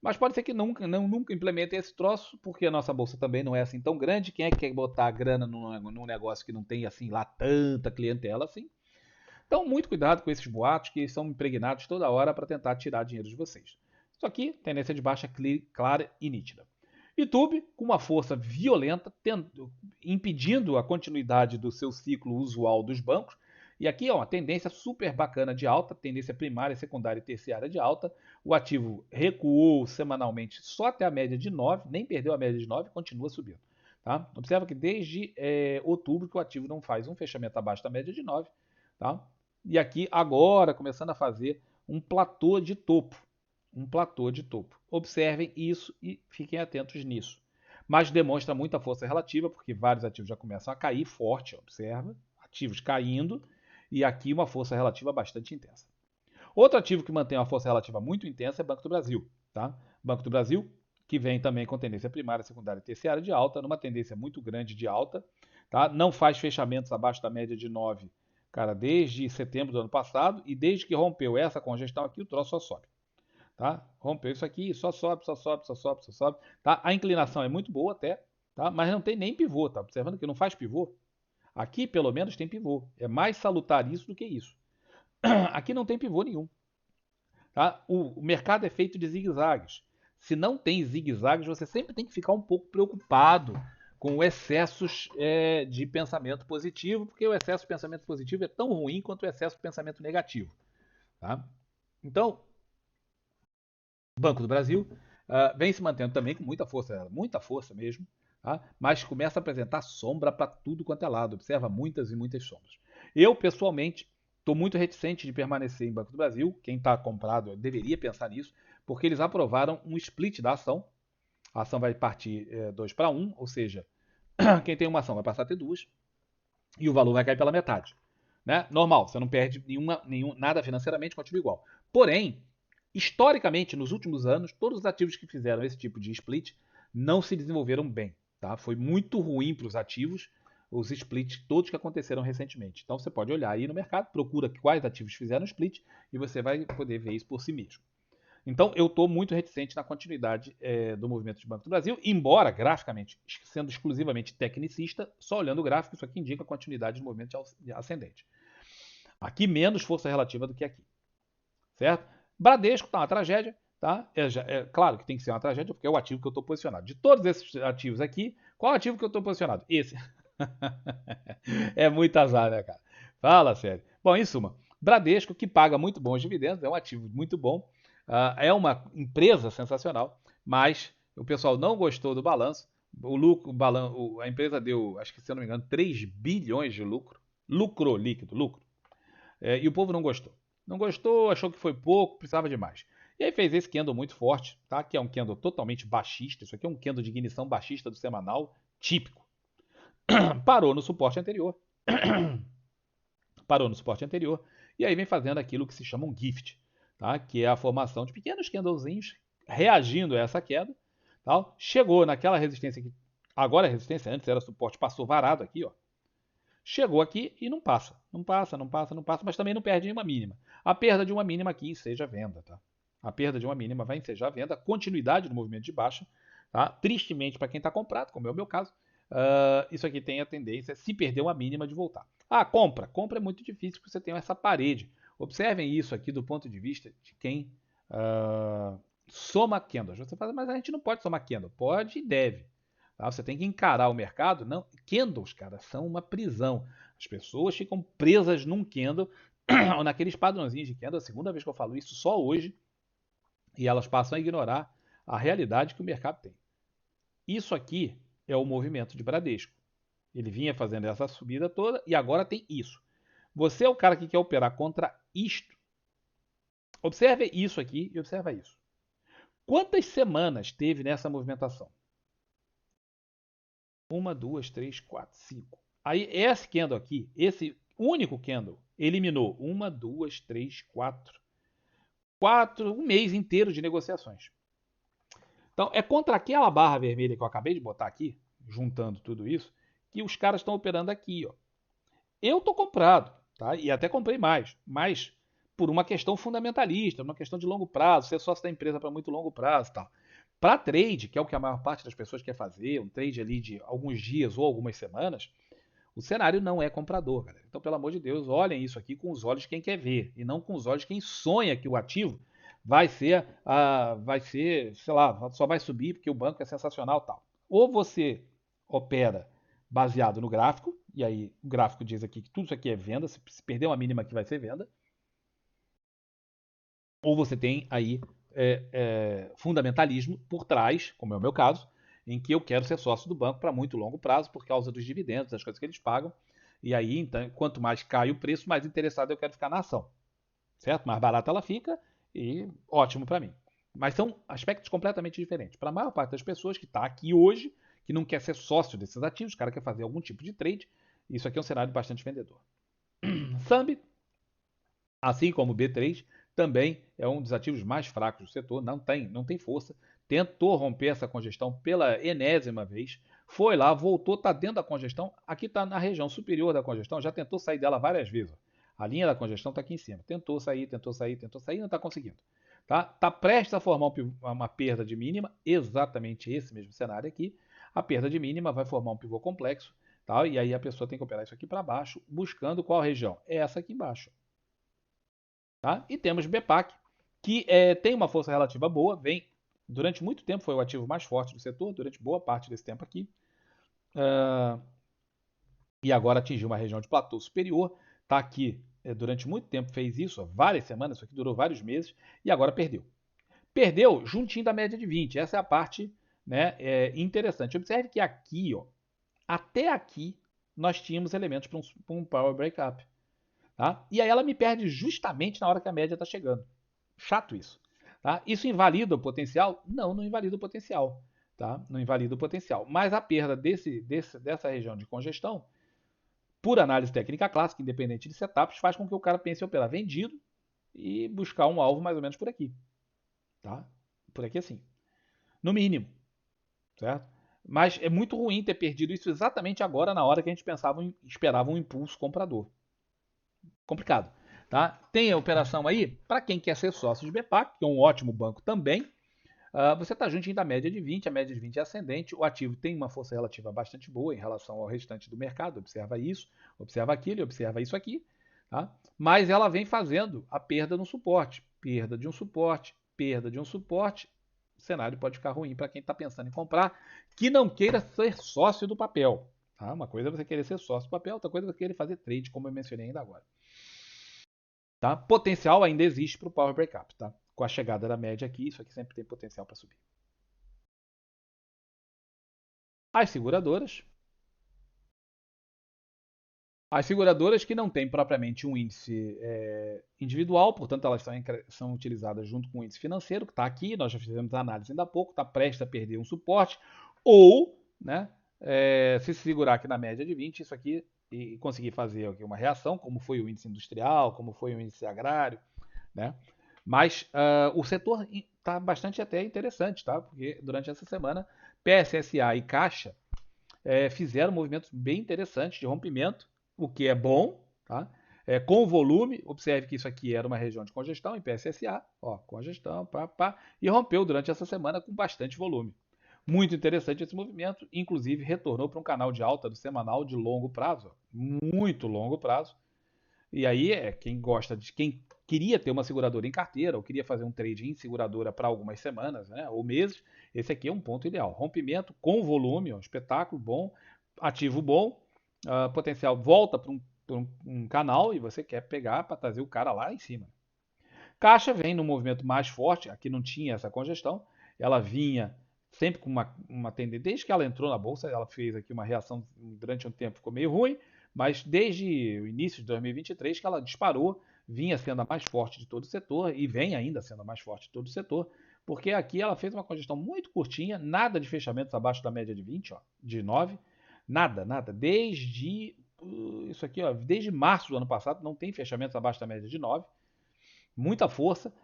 mas pode ser que nunca implementem esse troço, porque a nossa bolsa também não é assim tão grande. Quem é que quer botar a grana num negócio que não tem assim lá tanta clientela assim? Então, muito cuidado com esses boatos que são impregnados toda hora para tentar tirar dinheiro de vocês. Isso aqui, tendência de baixa clara e nítida. YouTube, com uma força violenta, impedindo a continuidade do seu ciclo usual dos bancos. E aqui é uma tendência super bacana de alta, tendência primária, secundária e terciária de alta. O ativo recuou semanalmente só até a média de 9, nem perdeu a média de 9, continua subindo. Tá? Observa que desde outubro que o ativo não faz um fechamento abaixo da média de 9. Tá? E aqui agora começando a fazer um platô de topo. Um platô de topo. Observem isso e fiquem atentos nisso. Mas demonstra muita força relativa, porque vários ativos já começam a cair forte, observa. Ativos caindo e aqui uma força relativa bastante intensa. Outro ativo que mantém uma força relativa muito intensa é Banco do Brasil. Tá? Banco do Brasil, que vem também com tendência primária, secundária e terciária de alta, numa tendência muito grande de alta. Tá? Não faz fechamentos abaixo da média de 9, cara, desde setembro do ano passado, e desde que rompeu essa congestão aqui, o troço só sobe. Tá? Rompeu isso aqui, só sobe, só sobe, só sobe, só sobe. Tá? A inclinação é muito boa até, tá? Mas não tem nem pivô, tá observando que não faz pivô? Aqui, pelo menos, tem pivô. É mais salutar isso do que isso. Aqui não tem pivô nenhum. Tá? O mercado é feito de zigue-zagues. Se não tem zigue-zagues, você sempre tem que ficar um pouco preocupado com excessos de pensamento positivo, porque o excesso de pensamento positivo é tão ruim quanto o excesso de pensamento negativo. Tá? Então, Banco do Brasil vem se mantendo também com muita força mesmo, tá? Mas começa a apresentar sombra para tudo quanto é lado, observa muitas e muitas sombras. Eu, pessoalmente, estou muito reticente de permanecer em Banco do Brasil, quem está comprado deveria pensar nisso, porque eles aprovaram um split da ação, a ação vai partir 2 para 1, ou seja, quem tem uma ação vai passar a ter duas, e o valor vai cair pela metade. Né? Normal, você não perde nada financeiramente, continua igual. Porém, historicamente, nos últimos anos, todos os ativos que fizeram esse tipo de split não se desenvolveram bem. Tá? Foi muito ruim para os ativos, os splits todos que aconteceram recentemente. Então você pode olhar aí no mercado, procura quais ativos fizeram split e você vai poder ver isso por si mesmo. Então eu estou muito reticente na continuidade do movimento de Banco do Brasil, embora graficamente, sendo exclusivamente tecnicista, só olhando o gráfico, isso aqui indica a continuidade do movimento ascendente. Aqui menos força relativa do que aqui. Certo? Bradesco está uma tragédia, tá? Claro que tem que ser uma tragédia, porque é o ativo que eu estou posicionado. De todos esses ativos aqui, qual ativo que eu estou posicionado? Esse. É muito azar, né, cara? Fala sério. Bom, em suma, Bradesco, que paga muito bons dividendos, é um ativo muito bom, é uma empresa sensacional, mas o pessoal não gostou do balanço. A empresa deu, acho que se eu não me engano, 3 bilhões de lucro. Lucro líquido, lucro. E o povo não gostou. Não gostou, achou que foi pouco, precisava de mais. E aí fez esse candle muito forte, tá? Que é um candle totalmente baixista. Isso aqui é um candle de ignição baixista do semanal, típico. Parou no suporte anterior. Parou no suporte anterior. E aí vem fazendo aquilo que se chama um gift, tá? Que é a formação de pequenos candlezinhos reagindo a essa queda. Tá? Chegou naquela resistência que agora é resistência, antes era suporte, passou varado aqui, ó. Chegou aqui e não passa. Não passa, não passa, não passa, mas também não perde nenhuma mínima. A perda de uma mínima aqui seja venda, tá? A perda de uma mínima vai ensejar venda, continuidade do movimento de baixa, tá? Tristemente para quem está comprado, como é o meu caso, isso aqui tem a tendência, se perder uma mínima, de voltar. Ah, compra. Compra é muito difícil porque você tem essa parede. Observem isso aqui do ponto de vista de quem soma candles. Você fala, mas a gente não pode somar candle. Pode e deve. Tá? Você tem que encarar o mercado. Não, candles, cara, são uma prisão. As pessoas ficam presas num candle ou naqueles padrãozinhos de candle. É a segunda vez que eu falo isso, só hoje. E elas passam a ignorar a realidade que o mercado tem. Isso aqui é o movimento de Bradesco. Ele vinha fazendo essa subida toda e agora tem isso. Você é o cara que quer operar contra isto. Observe isso aqui e observa isso. Quantas semanas teve nessa movimentação? 1, 2, 3, 4, 5. Aí esse candle aqui, esse único candle, eliminou 1, 2, 3, 4. Um mês inteiro de negociações. Então é contra aquela barra vermelha que eu acabei de botar aqui, juntando tudo isso, que os caras estão operando aqui, ó. Eu estou comprado, tá? E até comprei mais, mas por uma questão fundamentalista, uma questão de longo prazo, ser sócio da empresa para muito longo prazo, tal. Para trade, que é o que a maior parte das pessoas quer fazer, um trade ali de alguns dias ou algumas semanas, o cenário não é comprador, galera. Então, pelo amor de Deus, olhem isso aqui com os olhos de quem quer ver e não com os olhos de quem sonha que o ativo sei lá, só vai subir porque o banco é sensacional, tal. Ou você opera baseado no gráfico, e aí o gráfico diz aqui que tudo isso aqui é venda, se perder uma mínima aqui vai ser venda, ou você tem aí fundamentalismo por trás, como é o meu caso, em que eu quero ser sócio do banco para muito longo prazo por causa dos dividendos, das coisas que eles pagam. E aí, então, quanto mais cai o preço, mais interessado eu quero ficar na ação. Certo? Mais barata ela fica e ótimo para mim. Mas são aspectos completamente diferentes. Para a maior parte das pessoas que está aqui hoje, que não quer ser sócio desses ativos, o cara quer fazer algum tipo de trade, isso aqui é um cenário bastante vendedor. Sambi, assim como o B3, também é um dos ativos mais fracos do setor, não tem força. Tentou romper essa congestão pela enésima vez, foi lá, voltou, está dentro da congestão, aqui está na região superior da congestão, já tentou sair dela várias vezes. A linha da congestão está aqui em cima. Tentou sair, não está conseguindo. Tá prestes a formar uma perda de mínima, exatamente esse mesmo cenário aqui. A perda de mínima vai formar um pivô complexo, tá? E aí a pessoa tem que operar isso aqui para baixo, buscando qual região? É essa aqui embaixo. Tá? E temos BPAC, que tem uma força relativa boa, vem durante muito tempo foi o ativo mais forte do setor, durante boa parte desse tempo aqui, e agora atingiu uma região de platô superior, está aqui durante muito tempo, fez isso, várias semanas, isso aqui durou vários meses, e agora perdeu. Perdeu juntinho da média de 20, essa é a parte, né, interessante. Observe que aqui, ó, até aqui, nós tínhamos elementos para um power breakup. Tá? E aí ela me perde justamente na hora que a média está chegando. Chato isso. Tá? Isso invalida o potencial? Não, não invalida o potencial. Tá? Não invalida o potencial. Mas a perda dessa região de congestão, por análise técnica clássica, independente de setups, faz com que o cara pense em operar vendido e buscar um alvo mais ou menos por aqui. Tá? Por aqui assim. No mínimo. Certo? Mas é muito ruim ter perdido isso exatamente agora, na hora que a gente esperava um impulso comprador. Complicado. Tá? Tem a operação aí, para quem quer ser sócio de BPAC, que é um ótimo banco também, você está juntinho da média de 20, a média de 20 é ascendente, o ativo tem uma força relativa bastante boa em relação ao restante do mercado, observa isso, observa aquilo, observa isso aqui, tá? Mas ela vem fazendo a perda no suporte, perda de um suporte, perda de um suporte, o cenário pode ficar ruim para quem está pensando em comprar, que não queira ser sócio do papel. Tá? Uma coisa é você querer ser sócio do papel, outra coisa é você querer fazer trade, como eu mencionei ainda agora. Tá? Potencial ainda existe para o Power Breakup. Tá? Com a chegada da média aqui, isso aqui sempre tem potencial para subir. As seguradoras. As seguradoras que não têm propriamente um índice individual, portanto elas são utilizadas junto com o índice financeiro, que está aqui, nós já fizemos a análise ainda há pouco, está prestes a perder um suporte, ou né, se segurar aqui na média de 20, isso aqui, e conseguir fazer aqui uma reação, como foi o índice industrial, como foi o índice agrário, né? Mas o setor está bastante até interessante, tá? Porque durante essa semana, PSSA e Caixa fizeram movimentos bem interessantes de rompimento, o que é bom, tá? Com o volume, observe que isso aqui era uma região de congestão em PSSA, ó, congestão, e rompeu durante essa semana com bastante volume. Muito interessante esse movimento, inclusive retornou para um canal de alta do semanal de longo prazo, muito longo prazo, e aí quem queria ter uma seguradora em carteira ou queria fazer um trade em seguradora para algumas semanas, né, ou meses, esse aqui é um ponto ideal. Rompimento com volume, um espetáculo bom, ativo bom, potencial volta para um canal e você quer pegar para trazer o cara lá em cima. Caixa vem num movimento mais forte, aqui não tinha essa congestão, ela vinha sempre com uma tendência, desde que ela entrou na bolsa, ela fez aqui uma reação durante um tempo, ficou meio ruim, mas desde o início de 2023 que ela disparou, vinha sendo a mais forte de todo o setor e vem ainda sendo a mais forte de todo o setor, porque aqui ela fez uma congestão muito curtinha, nada de fechamentos abaixo da média de 20, ó, de 9, nada, desde isso aqui, ó, desde março do ano passado não tem fechamentos abaixo da média de 9, muita força,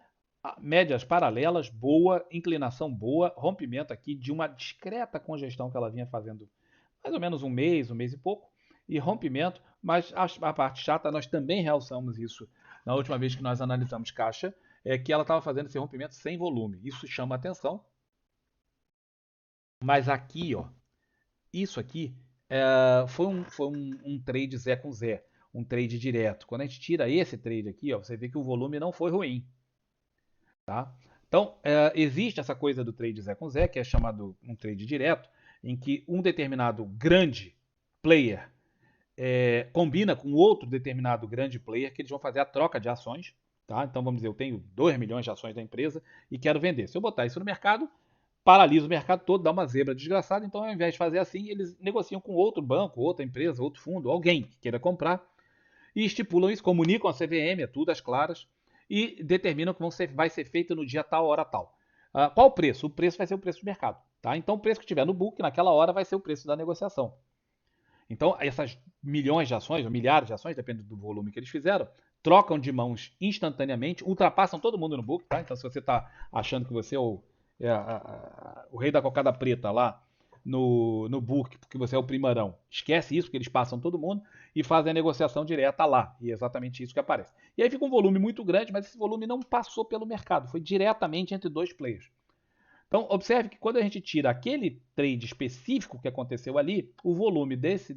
médias paralelas, boa, inclinação boa, rompimento aqui de uma discreta congestão que ela vinha fazendo mais ou menos um mês e pouco, e rompimento, mas a parte chata, nós também realçamos isso na última vez que nós analisamos caixa, é que ela estava fazendo esse rompimento sem volume. Isso chama atenção, mas aqui, ó, isso aqui foi um trade Zé com Zé, um trade direto. Quando a gente tira esse trade aqui, ó, você vê que o volume não foi ruim. Tá? Então, existe essa coisa do trade Zé com Zé, que é chamado um trade direto, em que um determinado grande player combina com outro determinado grande player que eles vão fazer a troca de ações. Tá? Então, vamos dizer, eu tenho 2 milhões de ações da empresa e quero vender. Se eu botar isso no mercado, paralisa o mercado todo, dá uma zebra desgraçada. Então, ao invés de fazer assim, eles negociam com outro banco, outra empresa, outro fundo, alguém que queira comprar e estipulam isso, comunicam a CVM, é tudo às claras, e determinam que vai ser feito no dia tal, hora tal. Qual o preço? O preço vai ser o preço de mercado. Tá? Então, o preço que tiver no book naquela hora vai ser o preço da negociação. Então, essas milhões de ações, ou milhares de ações, depende do volume que eles fizeram, trocam de mãos instantaneamente, ultrapassam todo mundo no book. Tá? Então, se você está achando que você é o rei da cocada preta lá no book, porque você é o primeirão, esquece isso, porque eles passam todo mundo e fazem a negociação direta lá. E é exatamente isso que aparece. E aí fica um volume muito grande, mas esse volume não passou pelo mercado, foi diretamente entre dois players. Então, observe que quando a gente tira aquele trade específico que aconteceu ali, o volume desse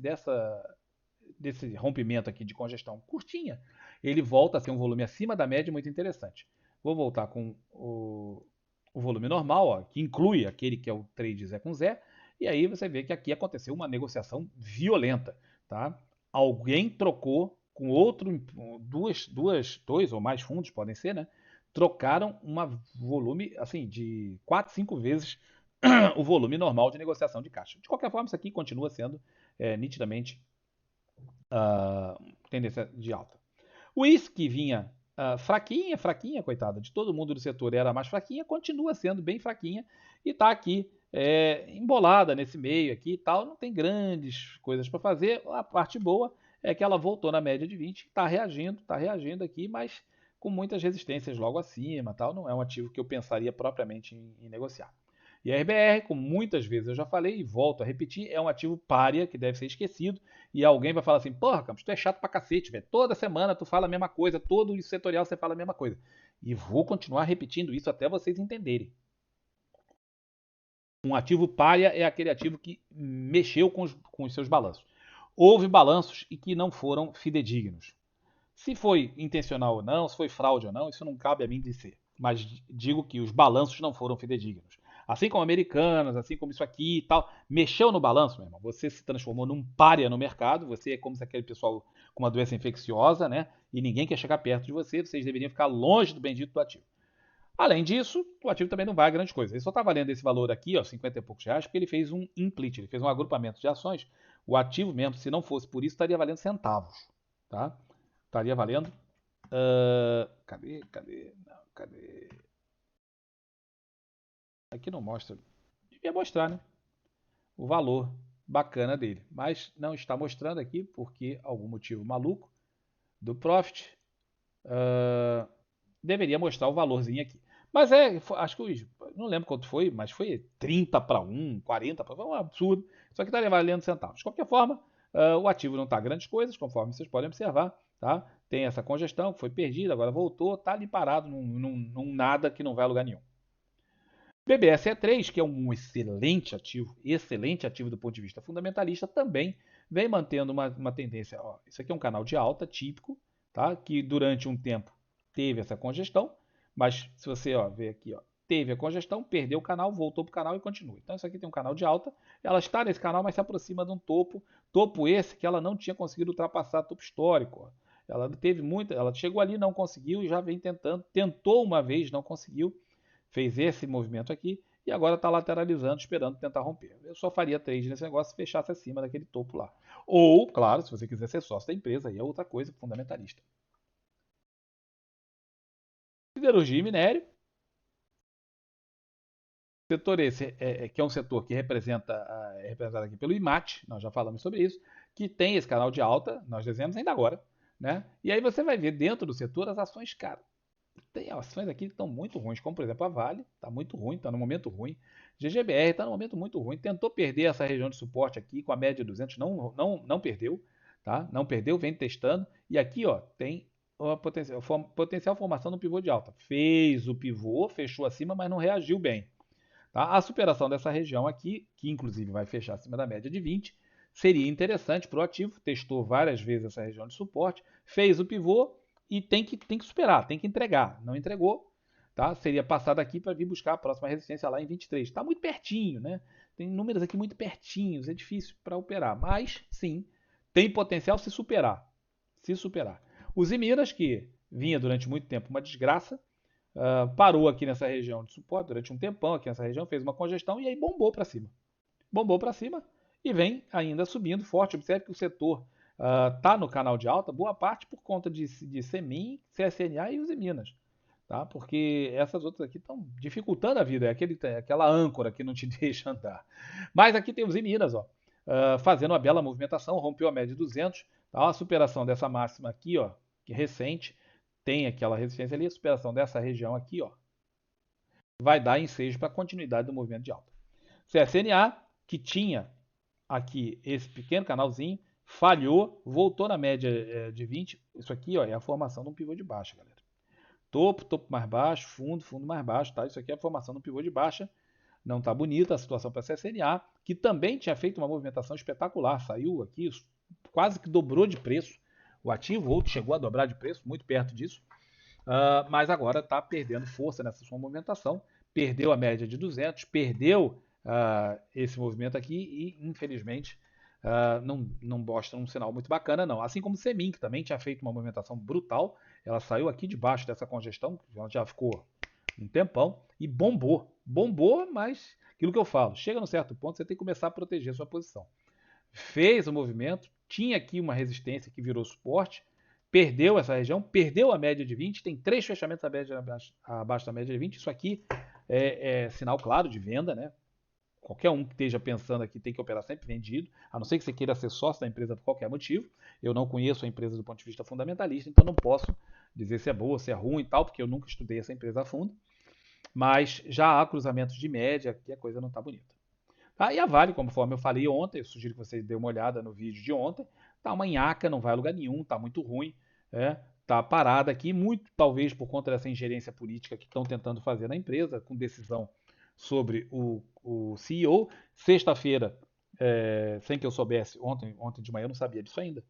rompimento aqui de congestão curtinha, ele volta a ser um volume acima da média muito interessante. Vou voltar com o volume normal, ó, que inclui aquele que é o trade Zé com Zé, e aí você vê que aqui aconteceu uma negociação violenta. Tá? Alguém trocou com outro, dois ou mais fundos, podem ser, né? Trocaram um volume assim de 4, 5 vezes o volume normal de negociação de caixa. De qualquer forma, isso aqui continua sendo nitidamente tendência de alta. O IS, que vinha fraquinha, coitada, de todo mundo do setor era mais fraquinha, continua sendo bem fraquinha e está aqui embolada nesse meio aqui e tal. Não tem grandes coisas para fazer. A parte boa é que ela voltou na média de 20, está reagindo aqui, mas com muitas resistências logo acima, tal. Não é um ativo que eu pensaria propriamente em negociar. E a RBR, como muitas vezes eu já falei e volto a repetir, é um ativo pária que deve ser esquecido. E alguém vai falar assim: porra, Campos, tu é chato pra cacete, velho. Toda semana tu fala a mesma coisa, todo setorial você fala a mesma coisa. E vou continuar repetindo isso até vocês entenderem. Um ativo pária é aquele ativo que mexeu com os seus balanços. Houve balanços e que não foram fidedignos. Se foi intencional ou não, se foi fraude ou não, isso não cabe a mim dizer. Mas digo que os balanços não foram fidedignos. Assim como Americanas, assim como isso aqui e tal, mexeu no balanço, meu irmão. Você se transformou num pária no mercado, você é como se aquele pessoal com uma doença infecciosa, né? E ninguém quer chegar perto de você, vocês deveriam ficar longe do bendito do ativo. Além disso, o ativo também não vai a grande coisa. Ele só está valendo esse valor aqui, ó, 50 e poucos reais, porque ele fez um implit, ele fez um agrupamento de ações. O ativo mesmo, se não fosse por isso, estaria valendo centavos. Tá? Estaria valendo. Cadê? Não, cadê? Aqui não mostra. Devia mostrar, né? O valor bacana dele. Mas não está mostrando aqui porque algum motivo maluco do Profit deveria mostrar o valorzinho aqui. Mas acho que não lembro quanto foi, mas foi 30 para 1, 40 para 1, um absurdo. Só que estaria valendo centavos. De qualquer forma, o ativo não está grandes coisas, conforme vocês podem observar. Tá? Tem essa congestão que foi perdida, agora voltou, está ali parado num nada que não vai a lugar nenhum. BBSE3, que é um excelente ativo do ponto de vista fundamentalista, também vem mantendo uma tendência. Ó, isso aqui é um canal de alta típico, tá? Que durante um tempo teve essa congestão, mas se você ver aqui, teve a congestão, perdeu o canal, voltou para o canal e continua. Então isso aqui tem um canal de alta, ela está nesse canal, mas se aproxima de um topo esse que ela não tinha conseguido ultrapassar topo histórico. Ó. Ela chegou ali, não conseguiu e já vem tentou uma vez, não conseguiu, fez esse movimento aqui e agora está lateralizando, esperando tentar romper. Eu só faria trade nesse negócio se fechasse acima daquele topo lá. Ou, claro, se você quiser ser sócio da empresa, aí é outra coisa fundamentalista. Siderurgia e minério. Setor esse que é um setor que é representado aqui pelo IMAT, nós já falamos sobre isso, que tem esse canal de alta, nós dizemos ainda agora, né? E aí você vai ver dentro do setor as ações, cara, tem ações aqui que estão muito ruins, como por exemplo a Vale, está muito ruim, está no momento ruim. GGBR está no momento muito ruim, tentou perder essa região de suporte aqui com a média de 200, não perdeu, tá? Não perdeu, vem testando. E aqui ó, tem a potencial formação do pivô de alta. Fez o pivô, fechou acima, mas não reagiu bem. Tá? A superação dessa região aqui, que inclusive vai fechar acima da média de 20, seria interessante para o ativo. Testou várias vezes essa região de suporte, fez o pivô e tem que superar, tem que entregar. Não entregou, tá? Seria passar daqui para vir buscar a próxima resistência lá em 23. Está muito pertinho, né? Tem números aqui muito pertinhos, é difícil para operar, mas sim, tem potencial se superar. Se superar. O Ziminas, que vinha durante muito tempo uma desgraça, parou aqui nessa região de suporte durante um tempão aqui nessa região, fez uma congestão e aí bombou para cima. Bombou para cima e vem ainda subindo forte. Observe que o setor está no canal de alta, boa parte por conta de Semin, CSNA e Uzi Minas. Tá? Porque essas outras aqui estão dificultando a vida, aquela âncora que não te deixa andar. Mas aqui tem os Minas, ó, fazendo uma bela movimentação, rompeu a média de 200, tá? A superação dessa máxima aqui, ó, que recente, tem aquela resistência ali, a superação dessa região aqui, ó, vai dar ensejo para a continuidade do movimento de alta. CSNA, que tinha aqui esse pequeno canalzinho, falhou, voltou na média de 20. Isso aqui, ó, é a formação de um pivô de baixa, galera. Topo, topo mais baixo, fundo, fundo mais baixo, tá? Isso aqui é a formação de um pivô de baixa. Não tá bonita a situação para a CSNA, que também tinha feito uma movimentação espetacular. Saiu aqui, quase que dobrou de preço o ativo, outro chegou a dobrar de preço, muito perto disso. Mas agora está perdendo força nessa sua movimentação. Perdeu a média de 200, perdeu esse movimento aqui e, infelizmente, não mostra um sinal muito bacana, não. Assim como o Semin, que também tinha feito uma movimentação brutal, ela saiu aqui debaixo dessa congestão, ela já ficou um tempão e bombou. Bombou, mas aquilo que eu falo, chega num certo ponto, você tem que começar a proteger a sua posição. Fez o movimento, tinha aqui uma resistência que virou suporte, perdeu essa região, perdeu a média de 20, tem 3 fechamentos abaixo da média de 20, isso aqui é sinal claro de venda, né? Qualquer um que esteja pensando aqui tem que operar sempre vendido, a não ser que você queira ser sócio da empresa por qualquer motivo. Eu não conheço a empresa do ponto de vista fundamentalista, então não posso dizer se é boa, se é ruim e tal, porque eu nunca estudei essa empresa a fundo. Mas já há cruzamentos de média, que a coisa não está bonita. Tá? E a Vale, conforme eu falei ontem, eu sugiro que você dê uma olhada no vídeo de ontem, tá uma nhaca, não vai a lugar nenhum, tá muito ruim, tá parada aqui, muito talvez por conta dessa ingerência política que estão tentando fazer na empresa, com decisão sobre o CEO. Sexta-feira, sem que eu soubesse, ontem de manhã eu não sabia disso ainda,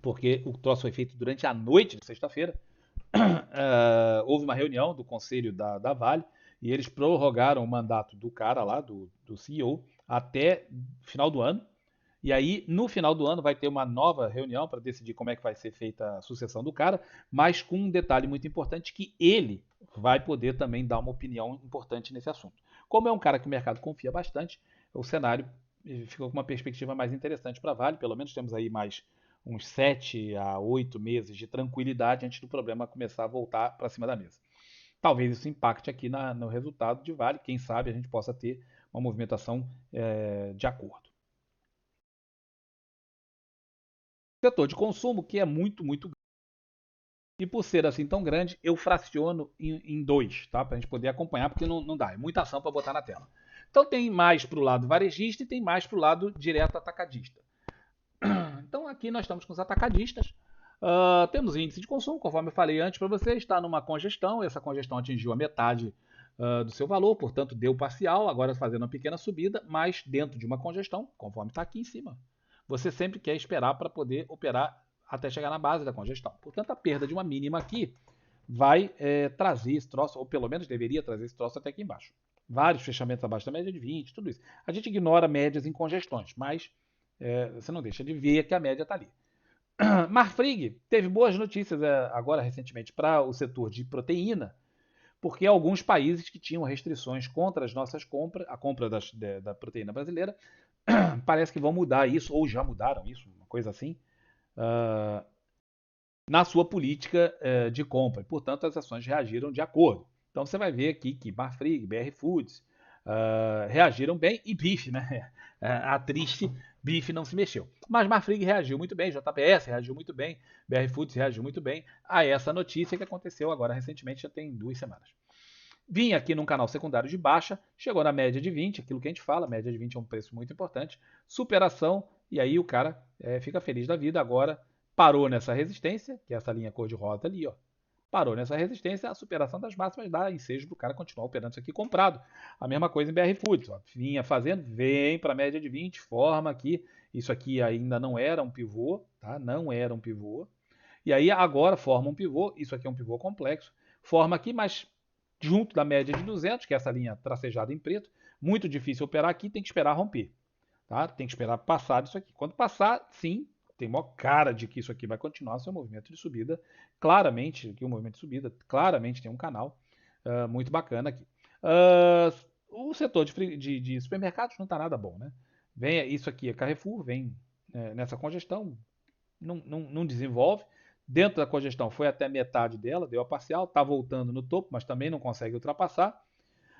porque o troço foi feito durante a noite de sexta-feira. Houve uma reunião do conselho da Vale e eles prorrogaram o mandato do cara lá, do CEO, até final do ano. E aí, no final do ano, vai ter uma nova reunião para decidir como é que vai ser feita a sucessão do cara, mas com um detalhe muito importante, que ele vai poder também dar uma opinião importante nesse assunto. Como é um cara que o mercado confia bastante, o cenário ficou com uma perspectiva mais interessante para a Vale. Pelo menos temos aí mais uns 7 a 8 meses de tranquilidade antes do problema começar a voltar para cima da mesa. Talvez isso impacte aqui no resultado de Vale. Quem sabe a gente possa ter uma movimentação de acordo. Setor de consumo, que é muito, muito grande. E por ser assim tão grande, eu fraciono em dois, tá? Para a gente poder acompanhar, porque não dá. É muita ação para botar na tela. Então tem mais para o lado varejista e tem mais para o lado direto atacadista. Então aqui nós estamos com os atacadistas. Temos índice de consumo, conforme eu falei antes para você, está numa congestão. Essa congestão atingiu a metade do seu valor, portanto deu parcial, agora fazendo uma pequena subida, mas dentro de uma congestão, conforme está aqui em cima. Você sempre quer esperar para poder operar até chegar na base da congestão. Portanto, a perda de uma mínima aqui vai trazer esse troço, ou pelo menos deveria trazer esse troço até aqui embaixo. Vários fechamentos abaixo da média de 20, tudo isso. A gente ignora médias em congestões, mas você não deixa de ver que a média está ali. Marfrig teve boas notícias agora recentemente para o setor de proteína, porque alguns países que tinham restrições contra as nossas compras, a compra da proteína brasileira, parece que vão mudar isso, ou já mudaram isso, uma coisa assim, na sua política de compra. E, portanto, as ações reagiram de acordo. Então você vai ver aqui que Marfrig, BR Foods reagiram bem, e Bife, né? A triste Bife não se mexeu. Mas Marfrig reagiu muito bem, JBS reagiu muito bem, BR Foods reagiu muito bem a essa notícia que aconteceu agora recentemente, já tem 2 semanas. Vinha aqui num canal secundário de baixa, chegou na média de 20, aquilo que a gente fala, média de 20 é um preço muito importante, superação, e aí o cara fica feliz da vida. Agora parou nessa resistência, que é essa linha cor-de-rosa ali, ó. Parou nessa resistência, a superação das máximas dá ensejo para o cara continuar operando isso aqui comprado. A mesma coisa em BR Foods, ó. Vinha fazendo, vem para a média de 20, forma aqui, isso aqui ainda não era um pivô, tá? Não era um pivô. E aí agora forma um pivô, isso aqui é um pivô complexo, forma aqui, mas junto da média de 200, que é essa linha tracejada em preto, muito difícil operar aqui, tem que esperar romper. Tá? Tem que esperar passar disso aqui. Quando passar, sim, tem maior cara de que isso aqui vai continuar seu movimento de subida. Claramente, aqui o movimento de subida, claramente tem um canal muito bacana aqui. O setor de supermercados não está nada bom, né? Vem, isso aqui é Carrefour, vem nessa congestão, não desenvolve. Dentro da congestão foi até metade dela, deu a parcial, está voltando no topo, mas também não consegue ultrapassar.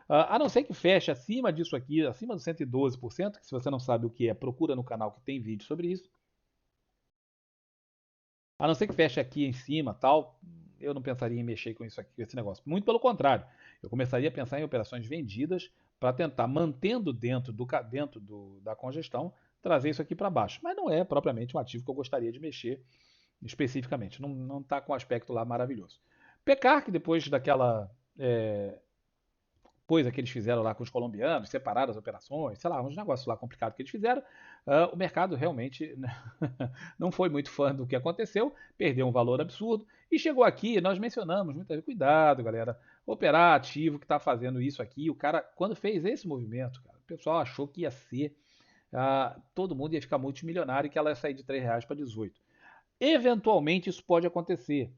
A não ser que feche acima disso aqui, acima dos 112%, que se você não sabe o que é, procura no canal que tem vídeo sobre isso. A não ser que feche aqui em cima, tal, eu não pensaria em mexer com isso aqui, com esse negócio. Muito pelo contrário, eu começaria a pensar em operações vendidas para tentar, mantendo da congestão, trazer isso aqui para baixo. Mas não é propriamente um ativo que eu gostaria de mexer especificamente. Não está com um aspecto lá maravilhoso. Pecar, que depois daquela coisa que eles fizeram lá com os colombianos, separaram as operações, sei lá, uns negócios lá complicados que eles fizeram, o mercado realmente não foi muito fã do que aconteceu, perdeu um valor absurdo e chegou aqui, nós mencionamos muita vezes, cuidado galera, operar ativo que está fazendo isso aqui, o cara, quando fez esse movimento, cara, o pessoal achou que ia ser, todo mundo ia ficar multimilionário e que ela ia sair de R$ 3 para 18. Eventualmente isso pode acontecer,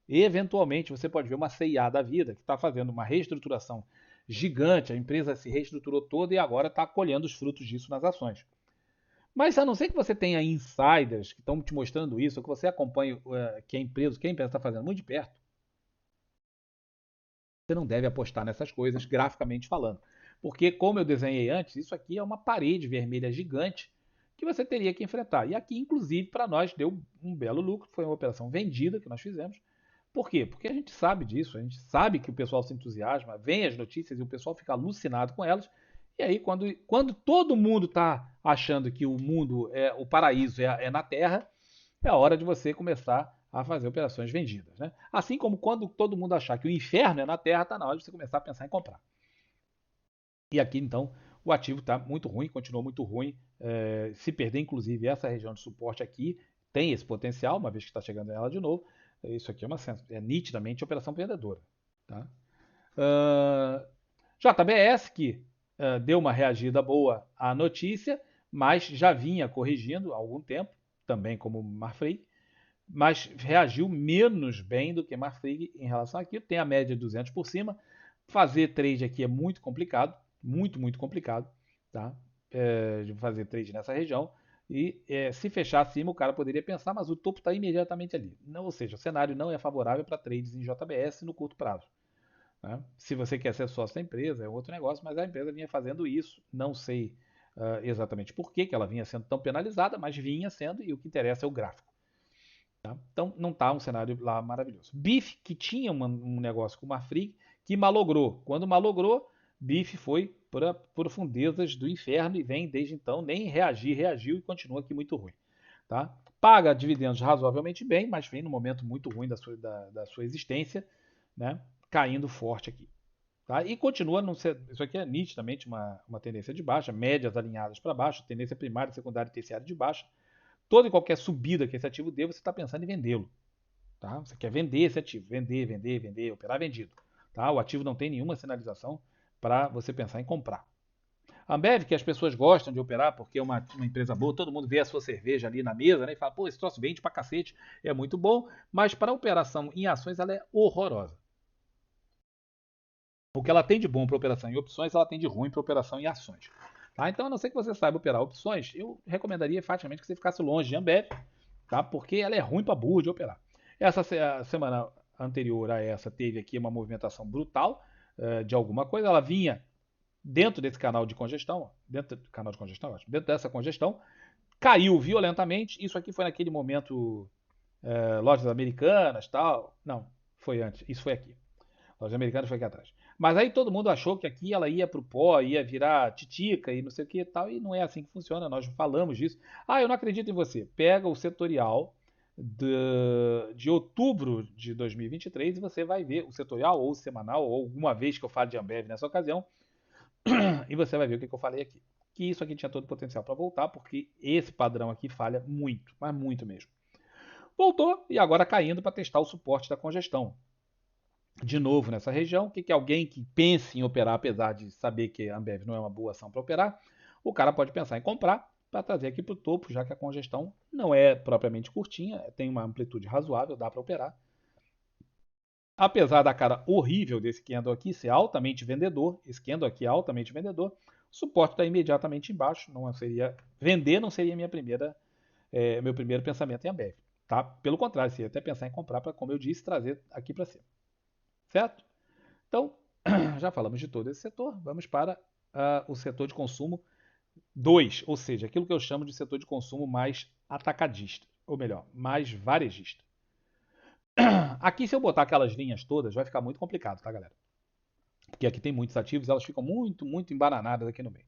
eventualmente você pode ver uma CIA da vida que está fazendo uma reestruturação gigante, a empresa se reestruturou toda e agora está colhendo os frutos disso nas ações. Mas a não ser que você tenha insiders que estão te mostrando isso, ou que você acompanhe que a empresa está fazendo muito de perto, você não deve apostar nessas coisas, graficamente falando. Porque, como eu desenhei antes, isso aqui é uma parede vermelha gigante que você teria que enfrentar. E aqui, inclusive, para nós deu um belo lucro, foi uma operação vendida que nós fizemos. Por quê? Porque a gente sabe disso, a gente sabe que o pessoal se entusiasma, vem as notícias e o pessoal fica alucinado com elas. E aí, quando todo mundo está achando que o mundo, o paraíso é na Terra, é a hora de você começar a fazer operações vendidas. Né? Assim como quando todo mundo achar que o inferno é na Terra, está na hora de você começar a pensar em comprar. E aqui, então, o ativo está muito ruim, continua muito ruim. Se perder, inclusive, essa região de suporte aqui, tem esse potencial, uma vez que está chegando ela de novo. Isso aqui é nitidamente operação perdedora. Tá? JBS, que deu uma reagida boa à notícia, mas já vinha corrigindo há algum tempo, também como Marfrig, mas reagiu menos bem do que Marfrig em relação àquilo. Tem a média de 200 por cima. Fazer trade aqui é muito complicado, muito complicado, tá? De fazer trade nessa região. E se fechar acima, o cara poderia pensar, mas o topo está imediatamente ali. Não, ou seja, o cenário não é favorável para trades em JBS no curto prazo. Né? Se você quer ser sócio da empresa, é outro negócio, mas a empresa vinha fazendo isso. Não sei exatamente por que ela vinha sendo tão penalizada, mas vinha sendo, e o que interessa é o gráfico. Tá? Então não está um cenário lá maravilhoso. BIF, que tinha um negócio com o Marfrig, que malogrou. Quando malogrou, BIF foi para profundezas do inferno e vem desde então, nem reagiu e continua aqui muito ruim. Tá? Paga dividendos razoavelmente bem, mas vem num momento muito ruim da sua existência, né? Caindo forte aqui. Tá? E continua, isso aqui é nitidamente uma tendência de baixa, médias alinhadas para baixo, tendência primária, secundária e terciária de baixa. Toda e qualquer subida que esse ativo dê, você está pensando em vendê-lo. Tá? Você quer vender esse ativo, vender, operar vendido. Tá? O ativo não tem nenhuma sinalização para você pensar em comprar. A Ambev, que as pessoas gostam de operar porque é uma empresa boa, todo mundo vê a sua cerveja ali na mesa, né, e fala, pô, esse troço vende pra cacete, é muito bom, mas para operação em ações ela é horrorosa. O que ela tem de bom para operação em opções, ela tem de ruim para operação em ações. Tá? Então, a não ser que você saiba operar opções, eu recomendaria faticamente que você ficasse longe de Ambev, tá? Porque ela é ruim para burro de operar. Essa semana anterior a essa teve aqui uma movimentação brutal de alguma coisa. Ela vinha dentro desse canal de congestão, dentro dessa congestão, caiu violentamente. Isso aqui foi naquele momento lojas americanas, tal. Não, foi antes. Isso foi aqui. Lojas americanas foi aqui atrás. Mas aí todo mundo achou que aqui ela ia pro pó, ia virar titica e não sei o que e tal, e não é assim que funciona, nós falamos disso. Ah, eu não acredito em você. Pega o setorial de outubro de 2023 e você vai ver o setorial ou o semanal, ou alguma vez que eu falo de Ambev nessa ocasião, e você vai ver o que eu falei aqui. Que isso aqui tinha todo o potencial para voltar, porque esse padrão aqui falha muito, mas muito mesmo. Voltou e agora caindo para testar o suporte da congestão. de novo nessa região. O que que alguém que pense em operar, apesar de saber que a Ambev não é uma boa ação para operar, o cara pode pensar em comprar para trazer aqui para o topo, já que a congestão não é propriamente curtinha, tem uma amplitude razoável, dá para operar. Apesar da cara horrível desse candle aqui ser altamente vendedor, esse candle aqui é altamente vendedor, o suporte está imediatamente embaixo, não seria vender, não seria meu primeiro pensamento em Ambev, tá? Pelo contrário, seria até pensar em comprar para, como eu disse, trazer aqui para cima, certo? Então, já falamos de todo esse setor, vamos para o setor de consumo 2, ou seja, aquilo que eu chamo de setor de consumo mais atacadista, ou melhor, mais varejista. Aqui, se eu botar aquelas linhas todas, vai ficar muito complicado, tá, galera? Porque aqui tem muitos ativos, elas ficam muito embananadas aqui no meio.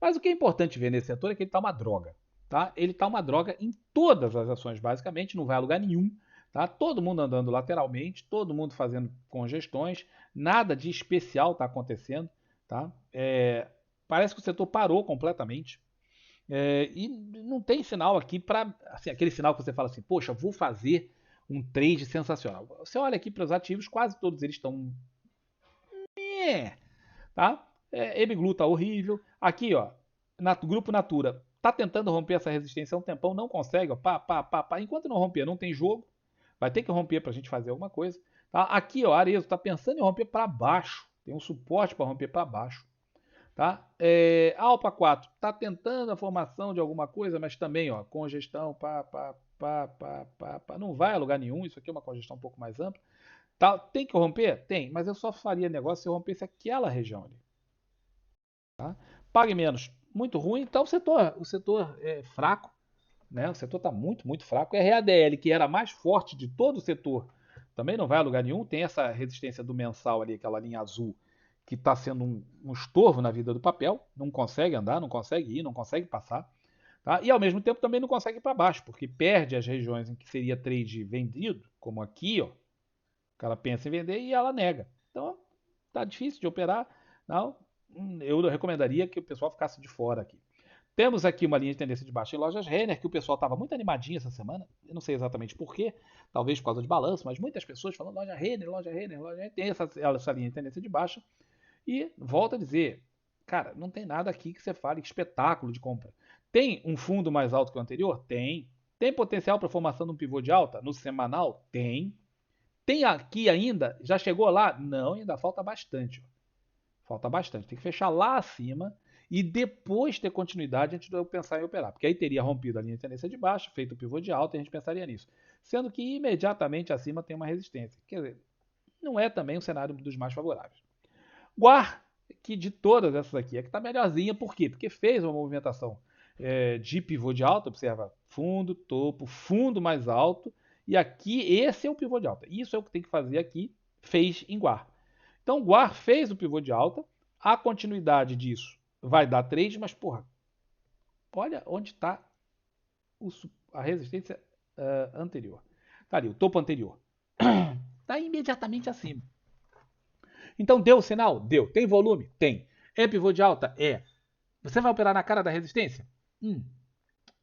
Mas o que é importante ver nesse setor é que ele está uma droga. Tá? Ele está uma droga em todas as ações, basicamente, não vai a lugar nenhum. Tá? Todo mundo andando lateralmente, todo mundo fazendo congestões, nada de especial está acontecendo. Tá? Parece que o setor parou completamente. E não tem sinal aqui para. Assim, aquele sinal que você fala assim, poxa, vou fazer um trade sensacional. Você olha aqui para os ativos, quase todos eles estão. Tá? Ebiglu tá horrível. Aqui, ó, Grupo Natura tá tentando romper essa resistência há um tempão, não consegue, ó, pá. Enquanto não romper, não tem jogo. Vai ter que romper pra gente fazer alguma coisa. Tá? Aqui, ó, Arezo tá pensando em romper para baixo. Tem um suporte para romper para baixo. Tá? Alpa 4 tá tentando a formação de alguma coisa, mas também, ó, congestão, não vai a lugar nenhum. Isso aqui é uma congestão um pouco mais ampla. Tá? Tem que romper? Tem, mas eu só faria negócio se eu rompesse aquela região ali. Tá? Pague menos, muito ruim. Então o setor é fraco, né? O setor está muito fraco. RADL, que era a mais forte de todo o setor, também não vai a lugar nenhum. Tem essa resistência do mensal ali, aquela linha azul, que está sendo um estorvo na vida do papel. Não consegue andar, não consegue ir, não consegue passar. Tá? E ao mesmo tempo também não consegue ir para baixo, porque perde as regiões em que seria trade vendido, como aqui, ó. O cara pensa em vender e ela nega. Então tá difícil de operar. Não, eu recomendaria que o pessoal ficasse de fora aqui. Temos aqui uma linha de tendência de baixa em lojas Renner, que o pessoal estava muito animadinho essa semana. Eu não sei exatamente porquê, talvez por causa de balanço, mas muitas pessoas falando loja Renner, loja Renner, loja Renner. Tem essa linha de tendência de baixa. E volto a dizer, cara, não tem nada aqui que você fale espetáculo de compra. Tem um fundo mais alto que o anterior? Tem. Tem potencial para formação de um pivô de alta no semanal? Tem. Tem aqui ainda? Já chegou lá? Não, ainda falta bastante. Falta bastante. Tem que fechar lá acima e depois ter continuidade antes de eu pensar em operar. Porque aí teria rompido a linha de tendência de baixo, feito o pivô de alta e a gente pensaria nisso. Sendo que imediatamente acima tem uma resistência. Quer dizer, não é também o cenário dos mais favoráveis. Guar, que de todas essas aqui, é que está melhorzinha. Por quê? Porque fez uma movimentação de pivô de alta. Observa, fundo, topo, fundo mais alto. E aqui, esse é o pivô de alta. Isso é o que tem que fazer aqui, fez em Guar. Então, o Guar fez o pivô de alta. A continuidade disso vai dar trade, mas, porra, olha onde está a resistência anterior. Tá ali, o topo anterior. Está imediatamente acima. Então, deu o sinal? Deu. Tem volume? Tem. É pivô de alta? É. Você vai operar na cara da resistência?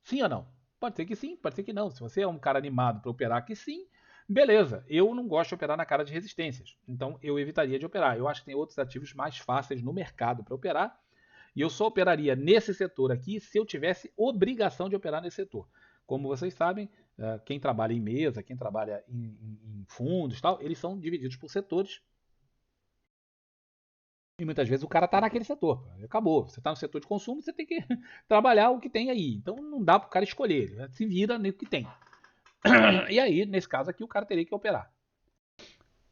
Sim ou não? Pode ser que sim, pode ser que não. Se você é um cara animado para operar que sim, beleza. Eu não gosto de operar na cara de resistências. Então eu evitaria de operar. Eu acho que tem outros ativos mais fáceis no mercado para operar. E eu só operaria nesse setor aqui se eu tivesse obrigação de operar nesse setor. Como vocês sabem, quem trabalha em mesa, quem trabalha em fundos, tal, eles são divididos por setores. E muitas vezes o cara está naquele setor. Acabou. Você está no setor de consumo, você tem que trabalhar o que tem aí. Então não dá para o cara escolher. Ele se vira no que tem. E aí, nesse caso aqui, o cara teria que operar.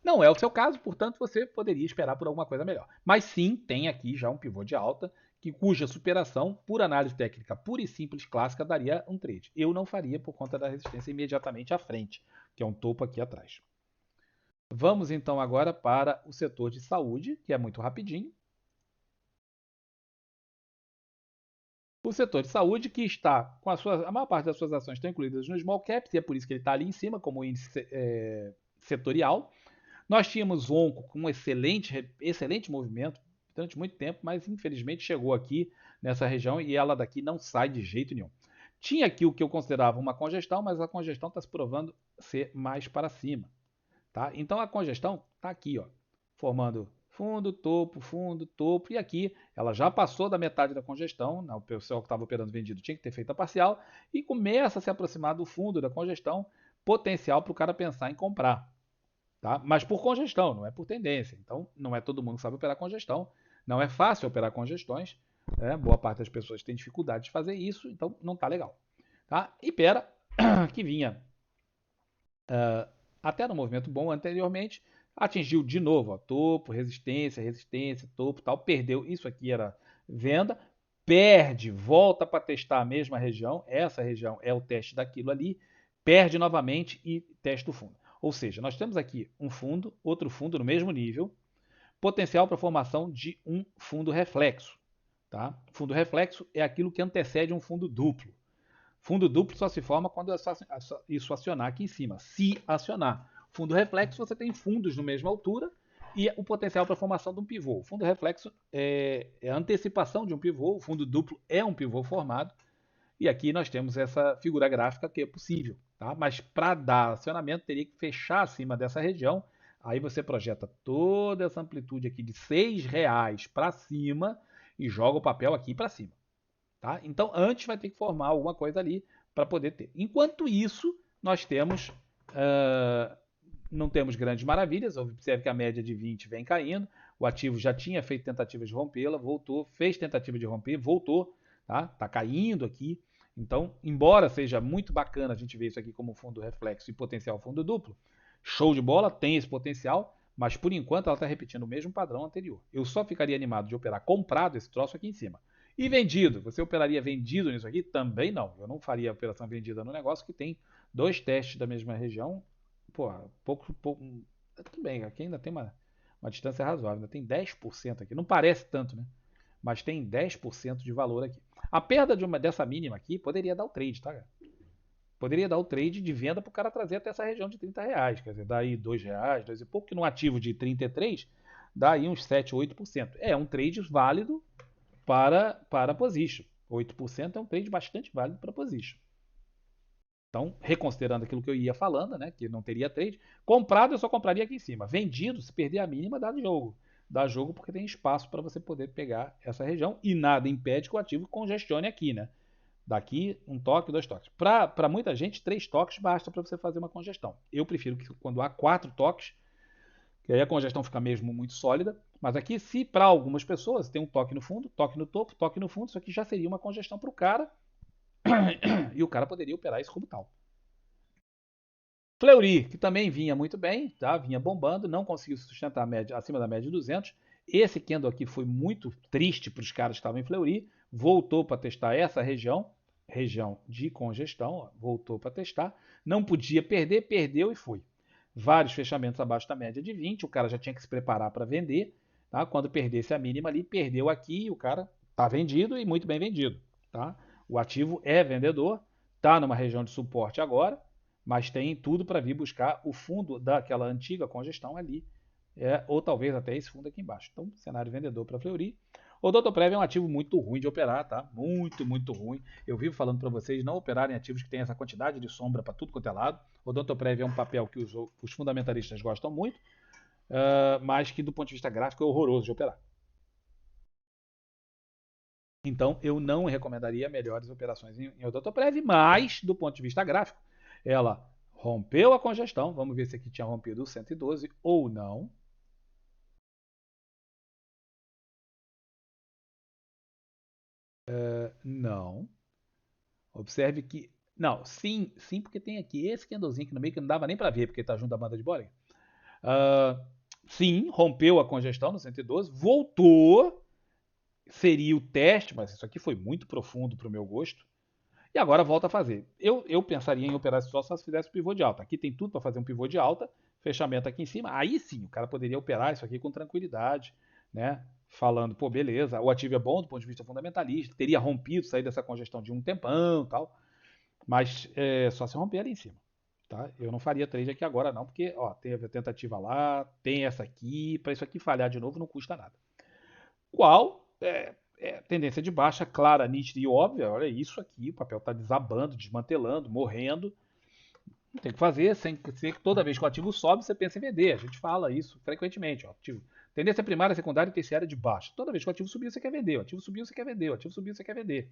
Não é o seu caso, portanto, você poderia esperar por alguma coisa melhor. Mas sim, tem aqui já um pivô de alta, cuja superação, por análise técnica pura e simples clássica, daria um trade. Eu não faria por conta da resistência imediatamente à frente, que é um topo aqui atrás. Vamos então agora para o setor de saúde, que é muito rapidinho. O setor de saúde que está com a maior parte das suas ações estão incluídas no small caps, e é por isso que ele está ali em cima como índice setorial. Nós tínhamos Onco com um excelente movimento durante muito tempo, mas infelizmente chegou aqui nessa região e ela daqui não sai de jeito nenhum. Tinha aqui o que eu considerava uma congestão, mas a congestão está se provando ser mais para cima. Tá? Então a congestão está aqui, ó. formando fundo, topo, e aqui ela já passou da metade da congestão, o pessoal que estava operando vendido tinha que ter feito a parcial, e começa a se aproximar do fundo da congestão, potencial para o cara pensar em comprar. Tá? Mas por congestão, não é por tendência. Então, não é todo mundo que sabe operar congestão, não é fácil operar congestões, né? Boa parte das pessoas tem dificuldade de fazer isso, então não está legal. Tá? E Pera, que vinha até no movimento bom anteriormente, atingiu de novo ó, topo, resistência, topo, tal, perdeu. Isso aqui era venda, perde, volta para testar a mesma região. Essa região é o teste daquilo ali, perde novamente e testa o fundo. Ou seja, nós temos aqui um fundo, outro fundo no mesmo nível, potencial para formação de um fundo reflexo. Tá? Fundo reflexo é aquilo que antecede um fundo duplo. Fundo duplo só se forma quando isso acionar aqui em cima. Se acionar. Fundo reflexo, você tem fundos na mesma altura e o potencial para a formação de um pivô. O fundo reflexo é a antecipação de um pivô. O fundo duplo é um pivô formado. E aqui nós temos essa figura gráfica que é possível. Tá? Mas para dar acionamento, teria que fechar acima dessa região. Aí você projeta toda essa amplitude aqui de R$ 6 para cima e joga o papel aqui para cima. Tá? Então, antes vai ter que formar alguma coisa ali para poder ter. Enquanto isso, nós temos. Não temos grandes maravilhas. Observe que a média de 20 vem caindo. O ativo já tinha feito tentativa de rompê-la, voltou, fez tentativa de romper, voltou. Tá caindo aqui. Então, embora seja muito bacana a gente ver isso aqui como fundo reflexo e potencial fundo duplo, show de bola, tem esse potencial, mas por enquanto ela está repetindo o mesmo padrão anterior. Eu só ficaria animado de operar comprado esse troço aqui em cima. E vendido, você operaria vendido nisso aqui? Também não. Eu não faria operação vendida no negócio que tem dois testes da mesma região. Pô, pouco. Tudo bem, aqui ainda tem uma distância razoável, ainda tem 10% aqui. Não parece tanto, né? Mas tem 10% de valor aqui. A perda dessa mínima aqui poderia dar o trade, tá, cara? Poderia dar o trade de venda para o cara trazer até essa região de R$ 30. Quer dizer, dá aí R$ 2, 2 e pouco, que num ativo de 33 dá aí uns 7, 8%. É um trade válido para position. 8% é um trade bastante válido para position. Então, reconsiderando aquilo que eu ia falando, né, que não teria trade, comprado eu só compraria aqui em cima. Vendido, se perder a mínima, dá jogo. Dá jogo porque tem espaço para você poder pegar essa região e nada impede que o ativo congestione aqui, né? Daqui, um toque, dois toques. Para muita gente, 3 toques basta para você fazer uma congestão. Eu prefiro que quando há 4 toques, que aí a congestão fica mesmo muito sólida. Mas aqui, se para algumas pessoas tem um toque no fundo, toque no topo, toque no fundo, isso aqui já seria uma congestão para o cara e o cara poderia operar isso como tal. Fleury, que também vinha muito bem, tá? Vinha bombando, não conseguiu sustentar a média, acima da média de 200. Esse candle aqui foi muito triste para os caras que estavam em Fleury, voltou para testar essa região, região de congestão, ó, voltou para testar, não podia perder, perdeu e foi. Vários fechamentos abaixo da média de 20, o cara já tinha que se preparar para vender, tá? Quando perdesse a mínima ali, perdeu aqui, o cara está vendido e muito bem vendido, tá? O ativo é vendedor, está numa região de suporte agora, mas tem tudo para vir buscar o fundo daquela antiga congestão ali, ou talvez até esse fundo aqui embaixo. Então, cenário vendedor para Fleury. O Odontoprev é um ativo muito ruim de operar, tá? Muito, muito ruim. Eu vivo falando para vocês não operarem ativos que têm essa quantidade de sombra para tudo quanto é lado. O Odontoprev é um papel que os fundamentalistas gostam muito, mas que do ponto de vista gráfico é horroroso de operar. Então, eu não recomendaria melhores operações em Odontoprev, mas do ponto de vista gráfico, ela rompeu a congestão. Vamos ver se aqui tinha rompido o 112 ou não. Não. Observe que. Não, sim, sim, porque tem aqui esse candlezinho aqui no meio que não dava nem para ver, porque está junto da banda de Bollinger. Uh, sim, rompeu a congestão no 112, voltou, seria o teste, mas isso aqui foi muito profundo para o meu gosto. E agora volta a fazer. Eu pensaria em operar esse troço só se fizesse pivô de alta. Aqui tem tudo para fazer um pivô de alta, fechamento aqui em cima. Aí sim, o cara poderia operar isso aqui com tranquilidade, né? Falando, pô, beleza, o ativo é bom do ponto de vista fundamentalista, teria rompido, sair dessa congestão de um tempão e tal. Mas só se romper ali em cima. Tá? Eu não faria trade aqui agora não, porque ó, teve a tentativa lá, tem essa aqui, para isso aqui falhar de novo não custa nada. Qual tendência de baixa, clara, nítida e óbvia. Olha isso aqui, o papel está desabando, desmantelando, morrendo. Tem que fazer sem ser que toda vez que o ativo sobe, você pensa em vender. A gente fala isso frequentemente. Ó, ativo, tendência primária, secundária e terciária de baixa. Toda vez que o ativo subiu, você quer vender. O ativo subiu, você quer vender. O ativo subiu, você quer vender.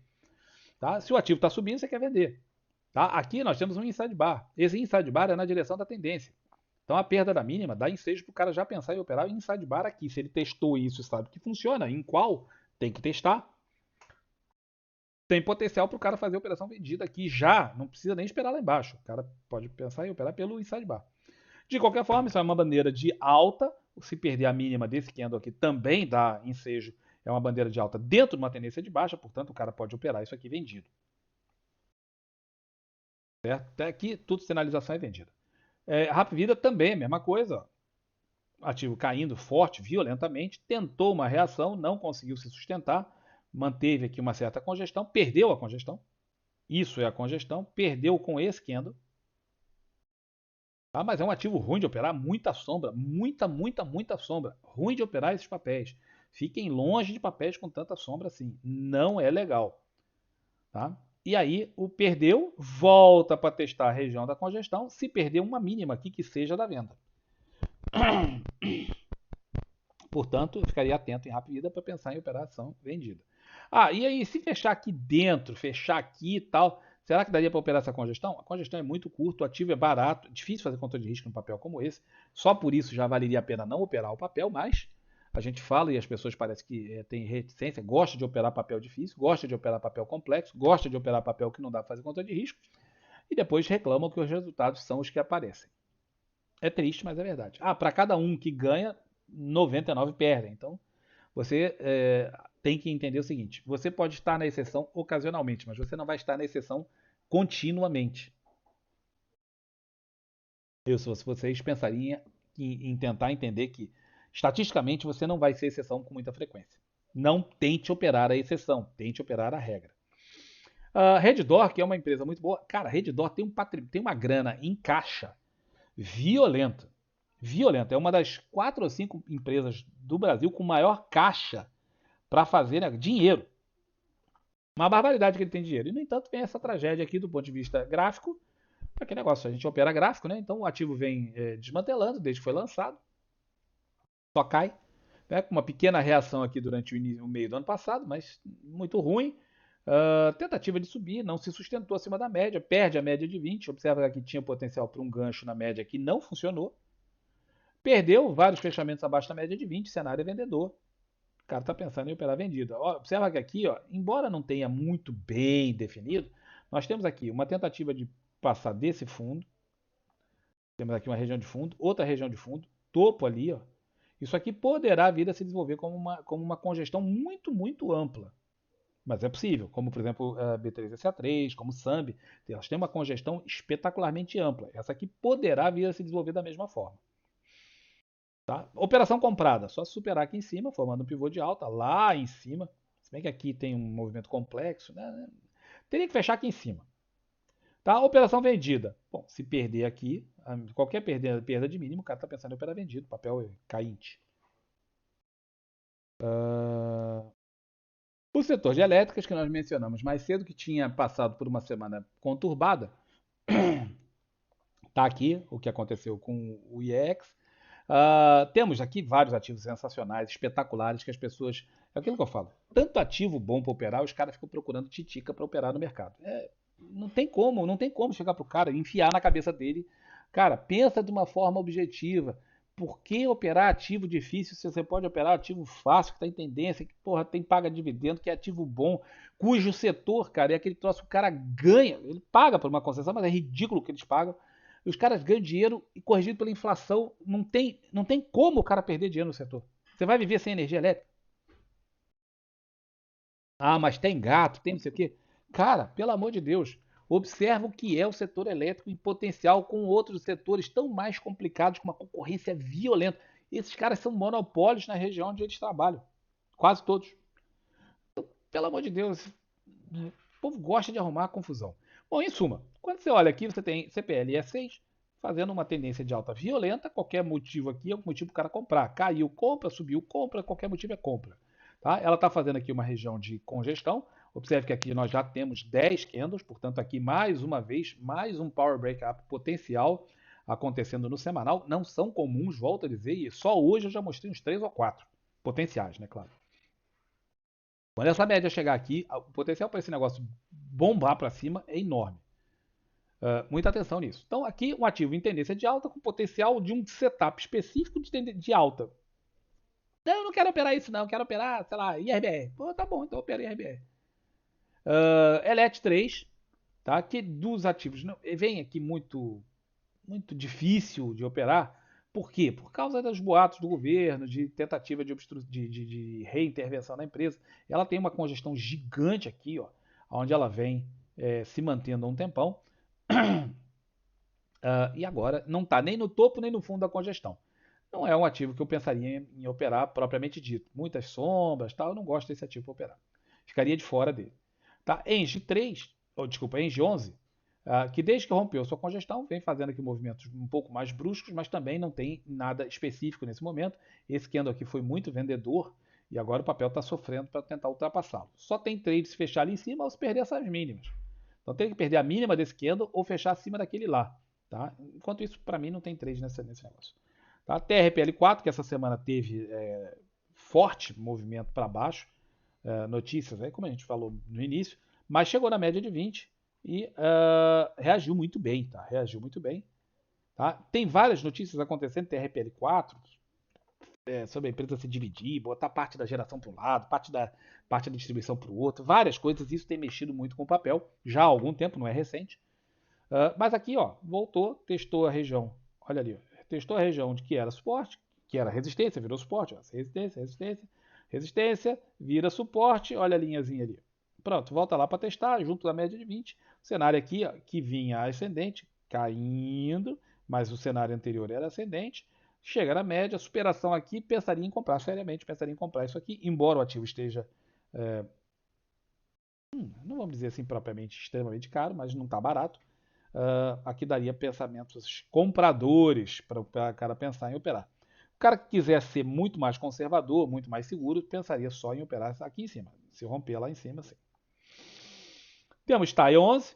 Tá? Se o ativo está subindo, você quer vender. Tá? Aqui nós temos um inside bar. Esse inside bar é na direção da tendência. Então a perda da mínima dá ensejo para o cara já pensar em operar o inside bar aqui. Se ele testou isso e sabe que funciona, em qual tem que testar, tem potencial para o cara fazer a operação vendida aqui já. Não precisa nem esperar lá embaixo. O cara pode pensar em operar pelo inside bar. De qualquer forma, isso é uma bandeira de alta. Se perder a mínima desse candle aqui também dá ensejo. É uma bandeira de alta dentro de uma tendência de baixa, portanto o cara pode operar isso aqui vendido. Certo? Até aqui tudo sinalização é vendida. Rápido Vida também, a mesma coisa. Ativo caindo forte, violentamente, tentou uma reação, não conseguiu se sustentar, manteve aqui uma certa congestão, perdeu a congestão. Isso é a congestão, perdeu com esse candle. Tá? Mas é um ativo ruim de operar, muita sombra, muita sombra. Ruim de operar esses papéis. Fiquem longe de papéis com tanta sombra assim. Não é legal. Tá? E aí, o perdeu, volta para testar a região da congestão, se perder uma mínima aqui que seja da venda. Portanto, eu ficaria atento em Rapvida para pensar em operação vendida. E aí, se fechar aqui dentro, fechar aqui e tal, será que daria para operar essa congestão? A congestão é muito curta, o ativo é barato, difícil fazer controle de risco num papel como esse. Só por isso já valeria a pena não operar o papel, mas a gente fala e as pessoas parecem que têm reticência, gosta de operar papel difícil, gosta de operar papel complexo, gosta de operar papel que não dá para fazer controle de risco e depois reclamam que os resultados são os que aparecem. É triste, mas é verdade. Para cada um que ganha, 99 perdem. Então, você tem que entender o seguinte: você pode estar na exceção ocasionalmente, mas você não vai estar na exceção continuamente. Se vocês pensariam em tentar entender que, estatisticamente, você não vai ser exceção com muita frequência. Não tente operar a exceção, tente operar a regra. Redditor, que é uma empresa muito boa. Cara, Redditor tem uma grana em caixa violenta. Violenta. É uma das 4 ou 5 empresas do Brasil com maior caixa para fazer dinheiro. Uma barbaridade que ele tem dinheiro. E, no entanto, vem essa tragédia aqui do ponto de vista gráfico. Aquele negócio, a gente opera gráfico, né? Então o ativo vem desmantelando desde que foi lançado. Só cai. Né? Com uma pequena reação aqui durante o meio do ano passado, mas muito ruim. Tentativa de subir, não se sustentou acima da média, perde a média de 20. Observa que tinha potencial para um gancho na média que não funcionou. Perdeu vários fechamentos abaixo da média de 20, cenário é vendedor. O cara está pensando em operar vendido. Observa que aqui, embora não tenha muito bem definido, nós temos aqui uma tentativa de passar desse fundo. Temos aqui uma região de fundo, outra região de fundo, topo ali. Isso aqui poderá vir a se desenvolver como uma congestão muito ampla. Mas é possível, como por exemplo a B3SA3, como o SAMB, elas têm uma congestão espetacularmente ampla. Essa aqui poderá vir a se desenvolver da mesma forma. Tá? Operação comprada, só superar aqui em cima, formando um pivô de alta, lá em cima. Se bem que aqui tem um movimento complexo, né? Teria que fechar aqui em cima. Tá? Operação vendida. Bom, se perder aqui, qualquer perda de mínimo, o cara está pensando em operar vendido, papel cainte. O setor de elétricas, que nós mencionamos mais cedo, que tinha passado por uma semana conturbada, está aqui o que aconteceu com o IEX. Temos aqui vários ativos sensacionais, espetaculares, que as pessoas. É aquilo que eu falo. Tanto ativo bom para operar, os caras ficam procurando titica para operar no mercado. Não tem como chegar pro cara e enfiar na cabeça dele. Cara, pensa de uma forma objetiva. Por que operar ativo difícil se você pode operar ativo fácil, que está em tendência, que porra, tem paga dividendo, que é ativo bom, cujo setor, cara, é aquele troço que o cara ganha. Ele paga por uma concessão, mas é ridículo o que eles pagam. E os caras ganham dinheiro e corrigido pela inflação. Não tem como o cara perder dinheiro no setor. Você vai viver sem energia elétrica? Mas tem gato, tem não sei o quê. Cara, pelo amor de Deus, observa o que é o setor elétrico em potencial com outros setores tão mais complicados, com uma concorrência violenta. Esses caras são monopólios na região onde eles trabalham. Quase todos. Então, pelo amor de Deus, o povo gosta de arrumar confusão. Bom, em suma, quando você olha aqui, você tem CPL E6 fazendo uma tendência de alta violenta. Qualquer motivo aqui é um motivo para o cara comprar. Caiu, compra, subiu, compra, qualquer motivo é compra. Tá? Ela está fazendo aqui uma região de congestão. Observe que aqui nós já temos 10 candles, portanto aqui mais uma vez, mais um Power Breakup potencial acontecendo no semanal. Não são comuns, volto a dizer, e só hoje eu já mostrei uns 3 ou 4 potenciais, né, claro. Quando essa média chegar aqui, o potencial para esse negócio bombar para cima é enorme. Muita atenção nisso. Então aqui um ativo em tendência de alta com potencial de um setup específico de alta. Não, eu não quero operar isso não, eu quero operar, sei lá, IRBR. Pô, tá bom, então opera IRBR. Elet 3, tá? Que dos ativos não, vem aqui muito difícil de operar. Por quê? Por causa dos boatos do governo, de tentativa de reintervenção na empresa. Ela tem uma congestão gigante aqui, ó, onde ela vem se mantendo há um tempão. E agora não está nem no topo nem no fundo da congestão. Não é um ativo que eu pensaria em operar propriamente dito. Muitas sombras, tal, eu não gosto desse ativo para operar. Ficaria de fora dele. Tá? Engie 3, ou desculpa, Engie 11, que desde que rompeu sua congestão, vem fazendo aqui movimentos um pouco mais bruscos, mas também não tem nada específico nesse momento. Esse candle aqui foi muito vendedor e agora o papel está sofrendo para tentar ultrapassá-lo. Só tem trade se fechar ali em cima ou se perder essas mínimas. Então tem que perder a mínima desse candle ou fechar acima daquele lá. Tá? Enquanto isso, para mim, não tem trade nesse negócio. Tá? TRPL4, que essa semana teve forte movimento para baixo, notícias, como a gente falou no início, mas chegou na média de 20 e reagiu muito bem. Tá? Reagiu muito bem. Tá? Tem várias notícias acontecendo, TRPL4, sobre a empresa se dividir, botar parte da geração para um lado, parte da distribuição para o outro, várias coisas. Isso tem mexido muito com o papel, já há algum tempo, não é recente. Mas aqui, ó, voltou, testou a região. Olha ali, ó, testou a região de que era suporte, que era resistência, virou suporte. Ó, resistência, resistência, resistência, vira suporte. Olha a linhazinha ali. Pronto, volta lá para testar, junto da média de 20. O cenário aqui, ó, que vinha ascendente, caindo, mas o cenário anterior era ascendente. Chega na média, superação aqui, pensaria em comprar seriamente, pensaria em comprar isso aqui, embora o ativo esteja, não vamos dizer assim propriamente extremamente caro, mas não está barato. Aqui daria pensamentos compradores para o cara pensar em operar. O cara que quiser ser muito mais conservador, muito mais seguro, pensaria só em operar aqui em cima. Se romper lá em cima, sim. Temos TAI 11,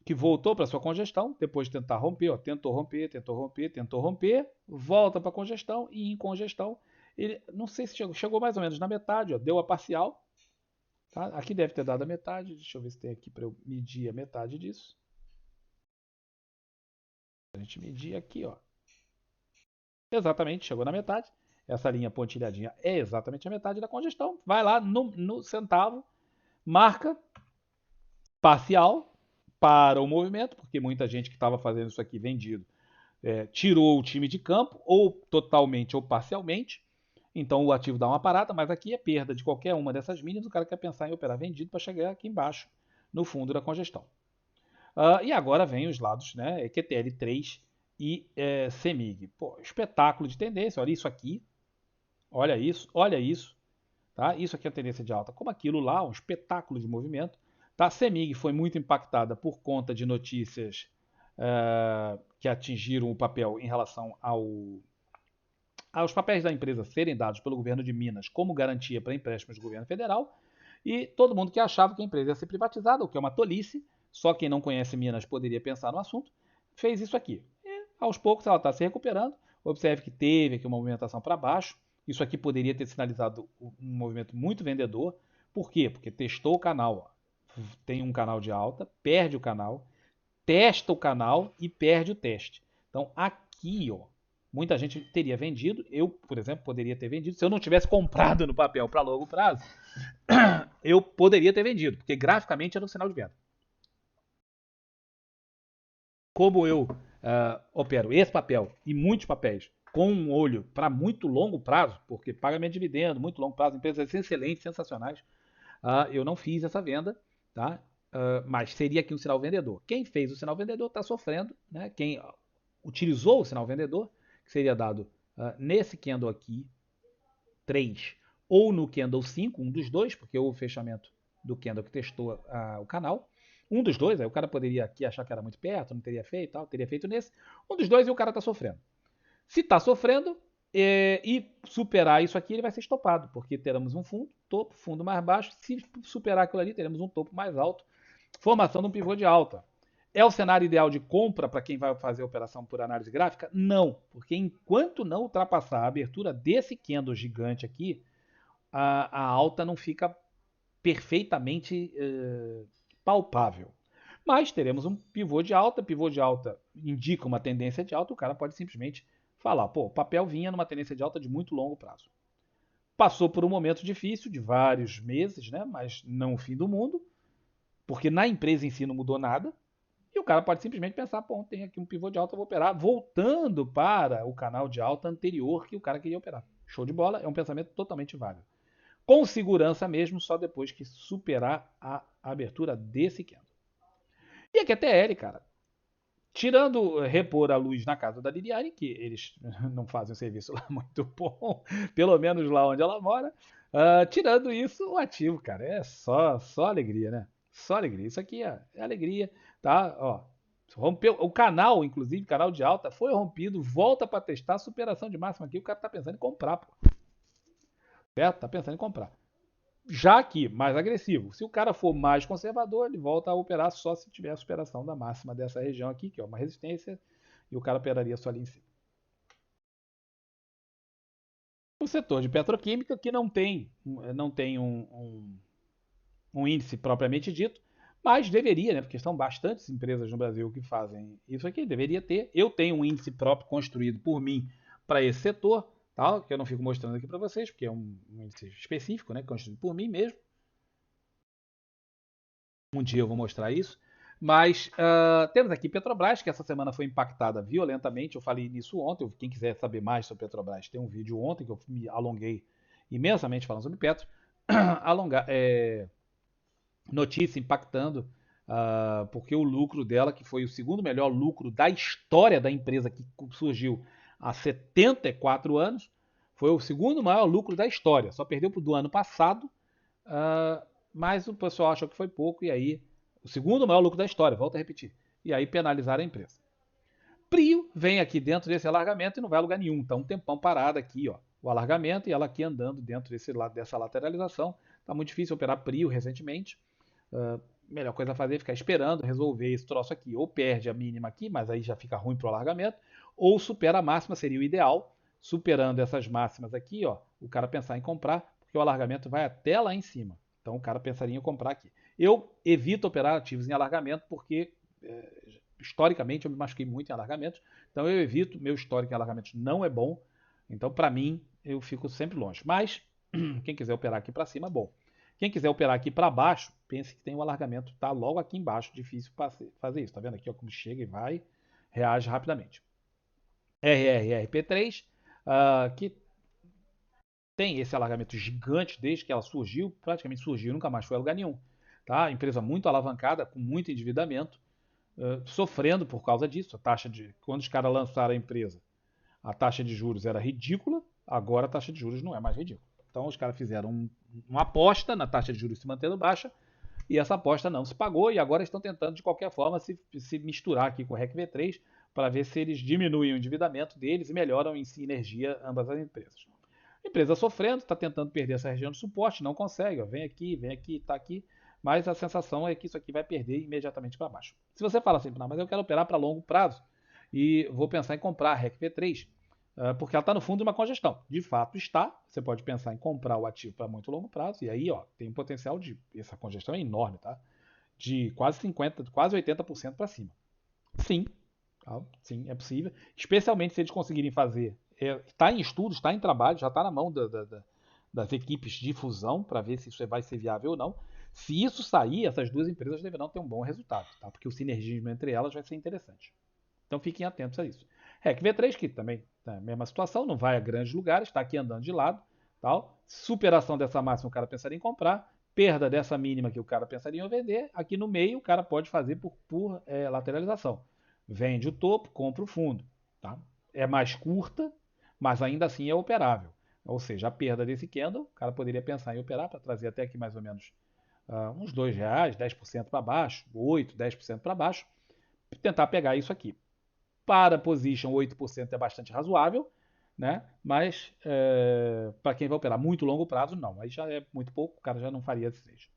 que voltou para sua congestão, depois de tentar romper, ó, tentou romper, tentou romper, tentou romper, volta para congestão e em congestão, ele, não sei se chegou mais ou menos na metade, ó, deu a parcial. Tá? Aqui deve ter dado a metade, deixa eu ver se tem aqui para eu medir a metade disso. A gente medir aqui, ó. Exatamente, chegou na metade. Essa linha pontilhadinha é exatamente a metade da congestão. Vai lá no centavo, marca parcial para o movimento, porque muita gente que estava fazendo isso aqui vendido tirou o time de campo, ou totalmente ou parcialmente. Então o ativo dá uma parada, mas aqui é perda de qualquer uma dessas mínimas. O cara quer pensar em operar vendido para chegar aqui embaixo, no fundo da congestão. E agora vem os lados, né? EQTL3 e CEMIG. Pô, espetáculo de tendência. Olha isso aqui. Olha isso, olha isso. Tá? Isso aqui é a tendência de alta. Como aquilo lá, um espetáculo de movimento. Tá? A CEMIG foi muito impactada por conta de notícias que atingiram o papel em relação aos papéis da empresa serem dados pelo governo de Minas como garantia para empréstimos do governo federal. E todo mundo que achava que a empresa ia ser privatizada, o que é uma tolice, só quem não conhece Minas poderia pensar no assunto, fez isso aqui. E aos poucos ela está se recuperando. Observe que teve aqui uma movimentação para baixo. Isso aqui poderia ter sinalizado um movimento muito vendedor. Por quê? Porque testou o canal. Ó. Tem um canal de alta, perde o canal, testa o canal e perde o teste. Então aqui, ó, muita gente teria vendido. Eu, por exemplo, poderia ter vendido. Se eu não tivesse comprado no papel para longo prazo, eu poderia ter vendido, porque graficamente era um sinal de venda. Como eu opero esse papel e muitos papéis com um olho para muito longo prazo, porque pagamento de dividendo, muito longo prazo, empresas excelentes, sensacionais, eu não fiz essa venda, tá? Mas seria aqui um sinal vendedor. Quem fez o sinal vendedor está sofrendo, né? Quem utilizou o sinal vendedor, que seria dado nesse candle aqui, 3, ou no candle 5, um dos dois, porque houve o fechamento do candle que testou o canal. Um dos dois, aí o cara poderia aqui achar que era muito perto, não teria feito, tal, teria feito nesse. Um dos dois e o cara está sofrendo. Se está sofrendo, e superar isso aqui, ele vai ser estopado, porque teremos um fundo, topo, fundo mais baixo. Se superar aquilo ali, teremos um topo mais alto, formação de um pivô de alta. É o cenário ideal de compra para quem vai fazer a operação por análise gráfica? Não, porque enquanto não ultrapassar a abertura desse candle gigante aqui, a alta não fica perfeitamente palpável. Mas teremos um pivô de alta indica uma tendência de alta, o cara pode simplesmente falar, pô, o papel vinha numa tendência de alta de muito longo prazo. Passou por um momento difícil de vários meses, né, mas não o fim do mundo, porque na empresa em si não mudou nada, e o cara pode simplesmente pensar, pô, tem aqui um pivô de alta, eu vou operar, voltando para o canal de alta anterior que o cara queria operar. Show de bola, é um pensamento totalmente válido. Com segurança mesmo, só depois que superar a abertura desse candle. E aqui é TL, cara. Tirando repor a luz na casa da Liliane, que eles não fazem um serviço lá muito bom, pelo menos lá onde ela mora. Tirando isso, o ativo, cara, é só alegria, né? Só alegria. Isso aqui é alegria, tá? Ó, rompeu o canal, inclusive, canal de alta, foi rompido, volta para testar, superação de máxima aqui, o cara tá pensando em comprar, pô. Certo? Tá pensando em comprar. Já aqui, mais agressivo. Se o cara for mais conservador, ele volta a operar só se tiver a superação da máxima dessa região aqui, que é uma resistência, e o cara operaria só ali em cima. O setor de petroquímica, que não tem um índice propriamente dito, mas deveria, né, porque são bastantes empresas no Brasil que fazem isso aqui, deveria ter. Eu tenho um índice próprio construído por mim para esse setor, tá, que eu não fico mostrando aqui para vocês, porque é um índice específico, né, construído por mim mesmo. Um dia eu vou mostrar isso. Mas temos aqui Petrobras, que essa semana foi impactada violentamente. Eu falei nisso ontem. Quem quiser saber mais sobre Petrobras, tem um vídeo ontem que eu me alonguei imensamente falando sobre Petro. Notícia impactando, porque o lucro dela, que foi o segundo melhor lucro da história da empresa que surgiu há 74 anos, foi o segundo maior lucro da história. Só perdeu para o do ano passado, mas o pessoal achou que foi pouco, e aí, o segundo maior lucro da história, volto a repetir, e aí penalizaram a empresa. Prio vem aqui dentro desse alargamento e não vai a lugar nenhum, tá um tempão parado aqui, ó, o alargamento, e ela aqui andando dentro dessa lateralização. Tá muito difícil operar Prio recentemente. Melhor coisa a fazer é ficar esperando resolver esse troço aqui. Ou perde a mínima aqui, mas aí já fica ruim para o alargamento, ou supera a máxima, seria o ideal. Superando essas máximas aqui, ó, o cara pensar em comprar, porque o alargamento vai até lá em cima. Então o cara pensaria em comprar aqui. Eu evito operar ativos em alargamento porque historicamente eu me machuquei muito em alargamentos. Então eu evito, meu histórico em alargamentos não é bom. Então para mim eu fico sempre longe. Mas quem quiser operar aqui para cima, bom. Quem quiser operar aqui para baixo, pense que tem um alargamento, tá logo aqui embaixo, difícil fazer isso. Tá vendo aqui ó, como chega e vai, reage rapidamente. RRRP3, que tem esse alargamento gigante desde que ela surgiu, praticamente surgiu, nunca mais foi a lugar nenhum. Tá? Empresa muito alavancada, com muito endividamento, sofrendo por causa disso. Quando os caras lançaram a empresa, a taxa de juros era ridícula, agora a taxa de juros não é mais ridícula. Então os caras fizeram uma aposta na taxa de juros se mantendo baixa, e essa aposta não se pagou, e agora estão tentando de qualquer forma se misturar aqui com o REC V3 para ver se eles diminuem o endividamento deles e melhoram em sinergia ambas as empresas. A empresa sofrendo, está tentando perder essa região de suporte, não consegue. Ó, vem aqui, está aqui. Mas a sensação é que isso aqui vai perder imediatamente para baixo. Se você fala assim, não, mas eu quero operar para longo prazo e vou pensar em comprar a REC V3, porque ela está no fundo de uma congestão. De fato está. Você pode pensar em comprar o ativo para muito longo prazo e aí ó, tem um potencial de. Essa congestão é enorme, tá? De quase 50%, quase 80% para cima. Sim, tá? Sim, é possível. Especialmente se eles conseguirem fazer. Está em estudo, está em trabalho, já está na mão das equipes de fusão para ver se isso vai ser viável ou não. Se isso sair, essas duas empresas deverão ter um bom resultado, tá? Porque o sinergismo entre elas vai ser interessante. Então fiquem atentos a isso. REC V3, que também é a mesma situação, não vai a grandes lugares, está aqui andando de lado. Tal. Superação dessa máxima o cara pensaria em comprar. Perda dessa mínima que o cara pensaria em vender. Aqui no meio o cara pode fazer por lateralização. Vende o topo, compra o fundo. Tá? É mais curta, mas ainda assim é operável. Ou seja, a perda desse candle, o cara poderia pensar em operar para trazer até aqui mais ou menos uns R$2, 10% para baixo, 8, 10% para baixo, tentar pegar isso aqui. Para a position, 8% é bastante razoável. né? Mas para quem vai operar muito longo prazo, não. Aí já é muito pouco, o cara já não faria esse trade.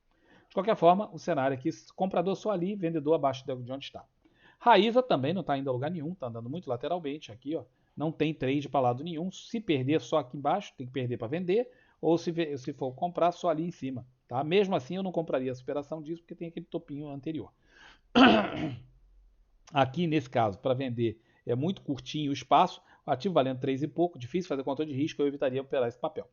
De qualquer forma, o cenário aqui, comprador só ali, vendedor abaixo de onde está. Raíza também não está indo a lugar nenhum, está andando muito lateralmente aqui, ó. Não tem trade para lado nenhum. Se perder só aqui embaixo, tem que perder para vender, ou se for comprar só ali em cima, tá? Mesmo assim, eu não compraria a superação disso porque tem aquele topinho anterior. Aqui nesse caso, para vender é muito curtinho o espaço, o ativo valendo 3 e pouco, difícil fazer controle de risco, eu evitaria operar esse papel.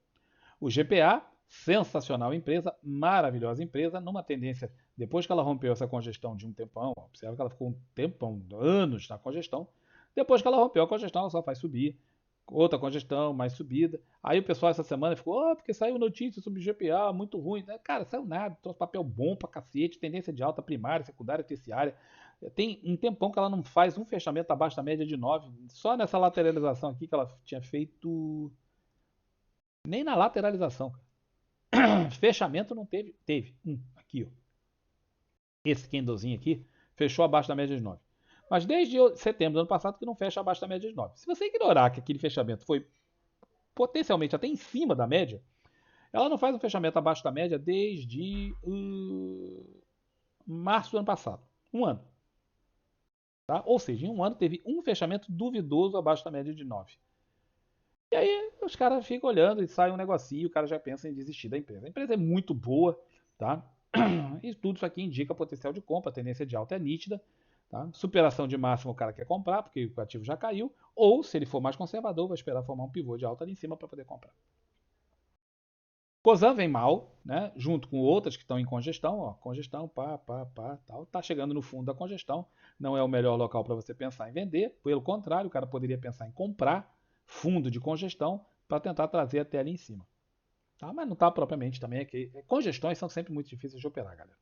O GPA, sensacional empresa, maravilhosa empresa, numa tendência, depois que ela rompeu essa congestão de um tempão, observa que ela ficou um tempão, anos na congestão, depois que ela rompeu a congestão, ela só faz subir, outra congestão, mais subida. Aí o pessoal essa semana ficou, porque saiu notícia sobre o GPA, muito ruim. Cara, saiu nada, trouxe papel bom pra cacete, tendência de alta primária, secundária, terciária. Tem um tempão que ela não faz um fechamento abaixo da média de 9. Só nessa lateralização aqui que ela tinha feito. Nem na lateralização. Fechamento não teve. Teve. Aqui, ó. Esse candlezinho aqui fechou abaixo da média de 9. Mas desde setembro do ano passado que não fecha abaixo da média de 9. Se você ignorar que aquele fechamento foi potencialmente até em cima da média, ela não faz um fechamento abaixo da média desde março do ano passado. Um ano. Tá? Ou seja, em um ano teve um fechamento duvidoso abaixo da média de 9. E aí os caras ficam olhando e sai um negocinho e o cara já pensa em desistir da empresa. A empresa é muito boa, tá? E tudo isso aqui indica potencial de compra, a tendência de alta é nítida. Tá? Superação de máximo o cara quer comprar, porque o ativo já caiu. Ou, se ele for mais conservador, vai esperar formar um pivô de alta ali em cima para poder comprar. Cosan vem mal, né? Junto com outras que estão em congestão, ó, congestão, tal. Tá chegando no fundo da congestão. Não é o melhor local para você pensar em vender. Pelo contrário, o cara poderia pensar em comprar fundo de congestão para tentar trazer até ali em cima. Tá? Mas não está propriamente também aqui. Congestões são sempre muito difíceis de operar, galera.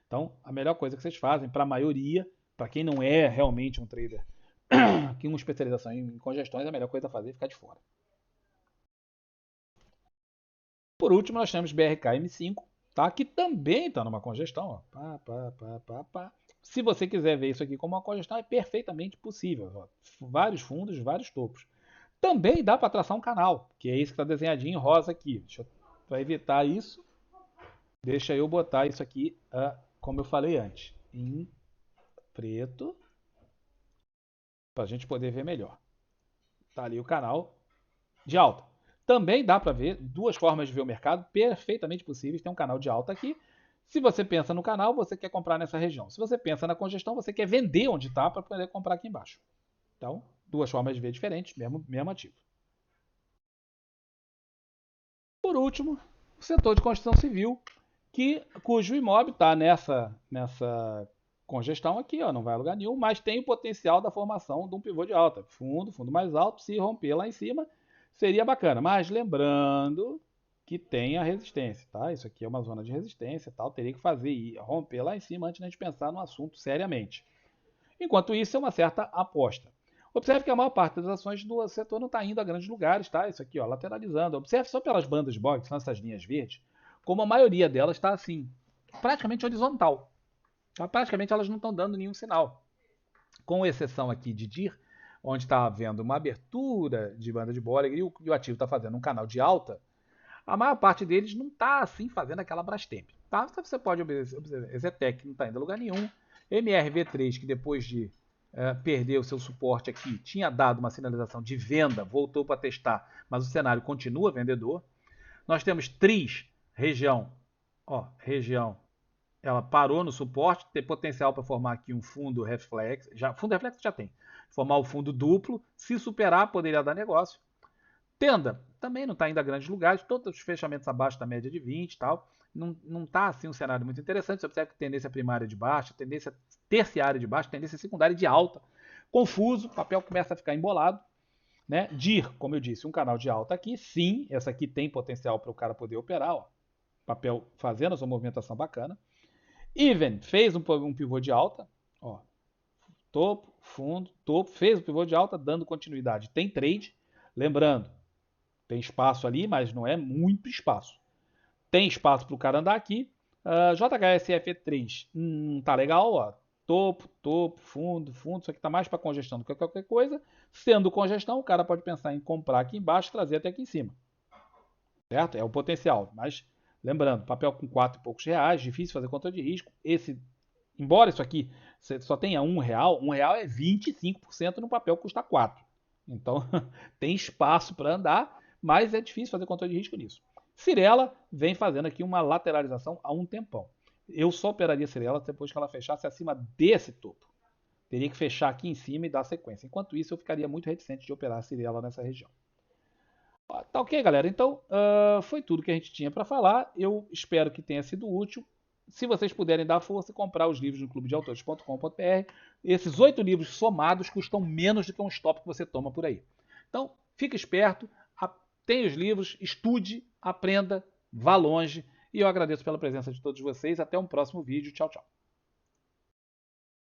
Então, a melhor coisa que vocês fazem, para a maioria, para quem não é realmente um trader que uma especialização em congestões, a melhor coisa a fazer é ficar de fora. Por último, nós temos BRKM5, tá? Que também está numa congestão. Ó. Se você quiser ver isso aqui como uma congestão, é perfeitamente possível. Ó. Vários fundos, vários topos. Também dá para traçar um canal, que é isso que está desenhadinho em rosa aqui. Para evitar isso, deixa eu botar isso aqui, como eu falei antes, em preto, para a gente poder ver melhor. Tá ali o canal de alta. Também dá para ver duas formas de ver o mercado perfeitamente possíveis. Tem um canal de alta aqui. Se você pensa no canal, você quer comprar nessa região. Se você pensa na congestão, você quer vender onde está para poder comprar aqui embaixo. Então, duas formas de ver diferentes, mesmo ativo. Por último, o setor de construção civil, cujo imóvel está nessa congestão aqui, ó, não vai a lugar nenhum, mas tem o potencial da formação de um pivô de alta. Fundo mais alto, se romper lá em cima, seria bacana. Mas lembrando que tem a resistência, tá? Isso aqui é uma zona de resistência, tal, teria que fazer e romper lá em cima antes de a gente pensar no assunto seriamente. Enquanto isso, é uma certa aposta. Observe que a maior parte das ações do setor não está indo a grandes lugares, tá? Isso aqui, ó, lateralizando. Observe só pelas bandas de Bollinger, que são essas linhas verdes, como a maioria delas está assim, praticamente horizontal. Tá? Praticamente elas não estão dando nenhum sinal. Com exceção aqui de DIR, onde está havendo uma abertura de banda de Bollinger e o ativo está fazendo um canal de alta, a maior parte deles não está assim fazendo aquela Brastemp. Tá? Então você pode observar, Zetec não está indo a lugar nenhum, MRV3, que depois de perder o seu suporte aqui, tinha dado uma sinalização de venda, voltou para testar, mas o cenário continua vendedor. Nós temos TRIS, região, ela parou no suporte, tem potencial para formar aqui um fundo reflexo, fundo reflexo já tem, formar o fundo duplo, se superar poderia dar negócio. Tenda também não está indo a grandes lugares, todos os fechamentos abaixo da média de 20 e tal. Não está assim um cenário muito interessante. Você observa que tendência primária de baixa, tendência terciária de baixa, tendência secundária de alta. Confuso, o papel começa a ficar embolado. Né? DIR, como eu disse, um canal de alta aqui. Sim, essa aqui tem potencial para o cara poder operar. Ó. Papel fazendo a sua movimentação bacana. Even fez um pivô de alta. Ó. Topo, fundo, topo. Fez o pivô de alta, dando continuidade. Tem trade. Lembrando, tem espaço ali, mas não é muito espaço. Tem espaço para o cara andar aqui. JHSF3 tá legal, ó. topo, topo, fundo, fundo. Isso aqui está mais para congestão do que qualquer coisa. Sendo congestão, o cara pode pensar em comprar aqui embaixo e trazer até aqui em cima. Certo? É o potencial. Mas, lembrando, papel com 4 e poucos reais, difícil fazer conta de risco. Embora isso aqui só tenha R$ 1 é 25% no papel que custa 4. Então, tem espaço para andar, mas é difícil fazer controle de risco nisso. Cirela vem fazendo aqui uma lateralização há um tempão. Eu só operaria Cirela depois que ela fechasse acima desse topo. Teria que fechar aqui em cima e dar sequência. Enquanto isso, eu ficaria muito reticente de operar Cirela nessa região. Tá ok, galera? Então, foi tudo que a gente tinha para falar. Eu espero que tenha sido útil. Se vocês puderem dar força e comprar os livros no clubedeautores.com.br, esses 8 livros somados custam menos do que um stop que você toma por aí. Então, fique esperto, tenha os livros, estude, aprenda, vá longe. E eu agradeço pela presença de todos vocês. Até um próximo vídeo. Tchau, tchau.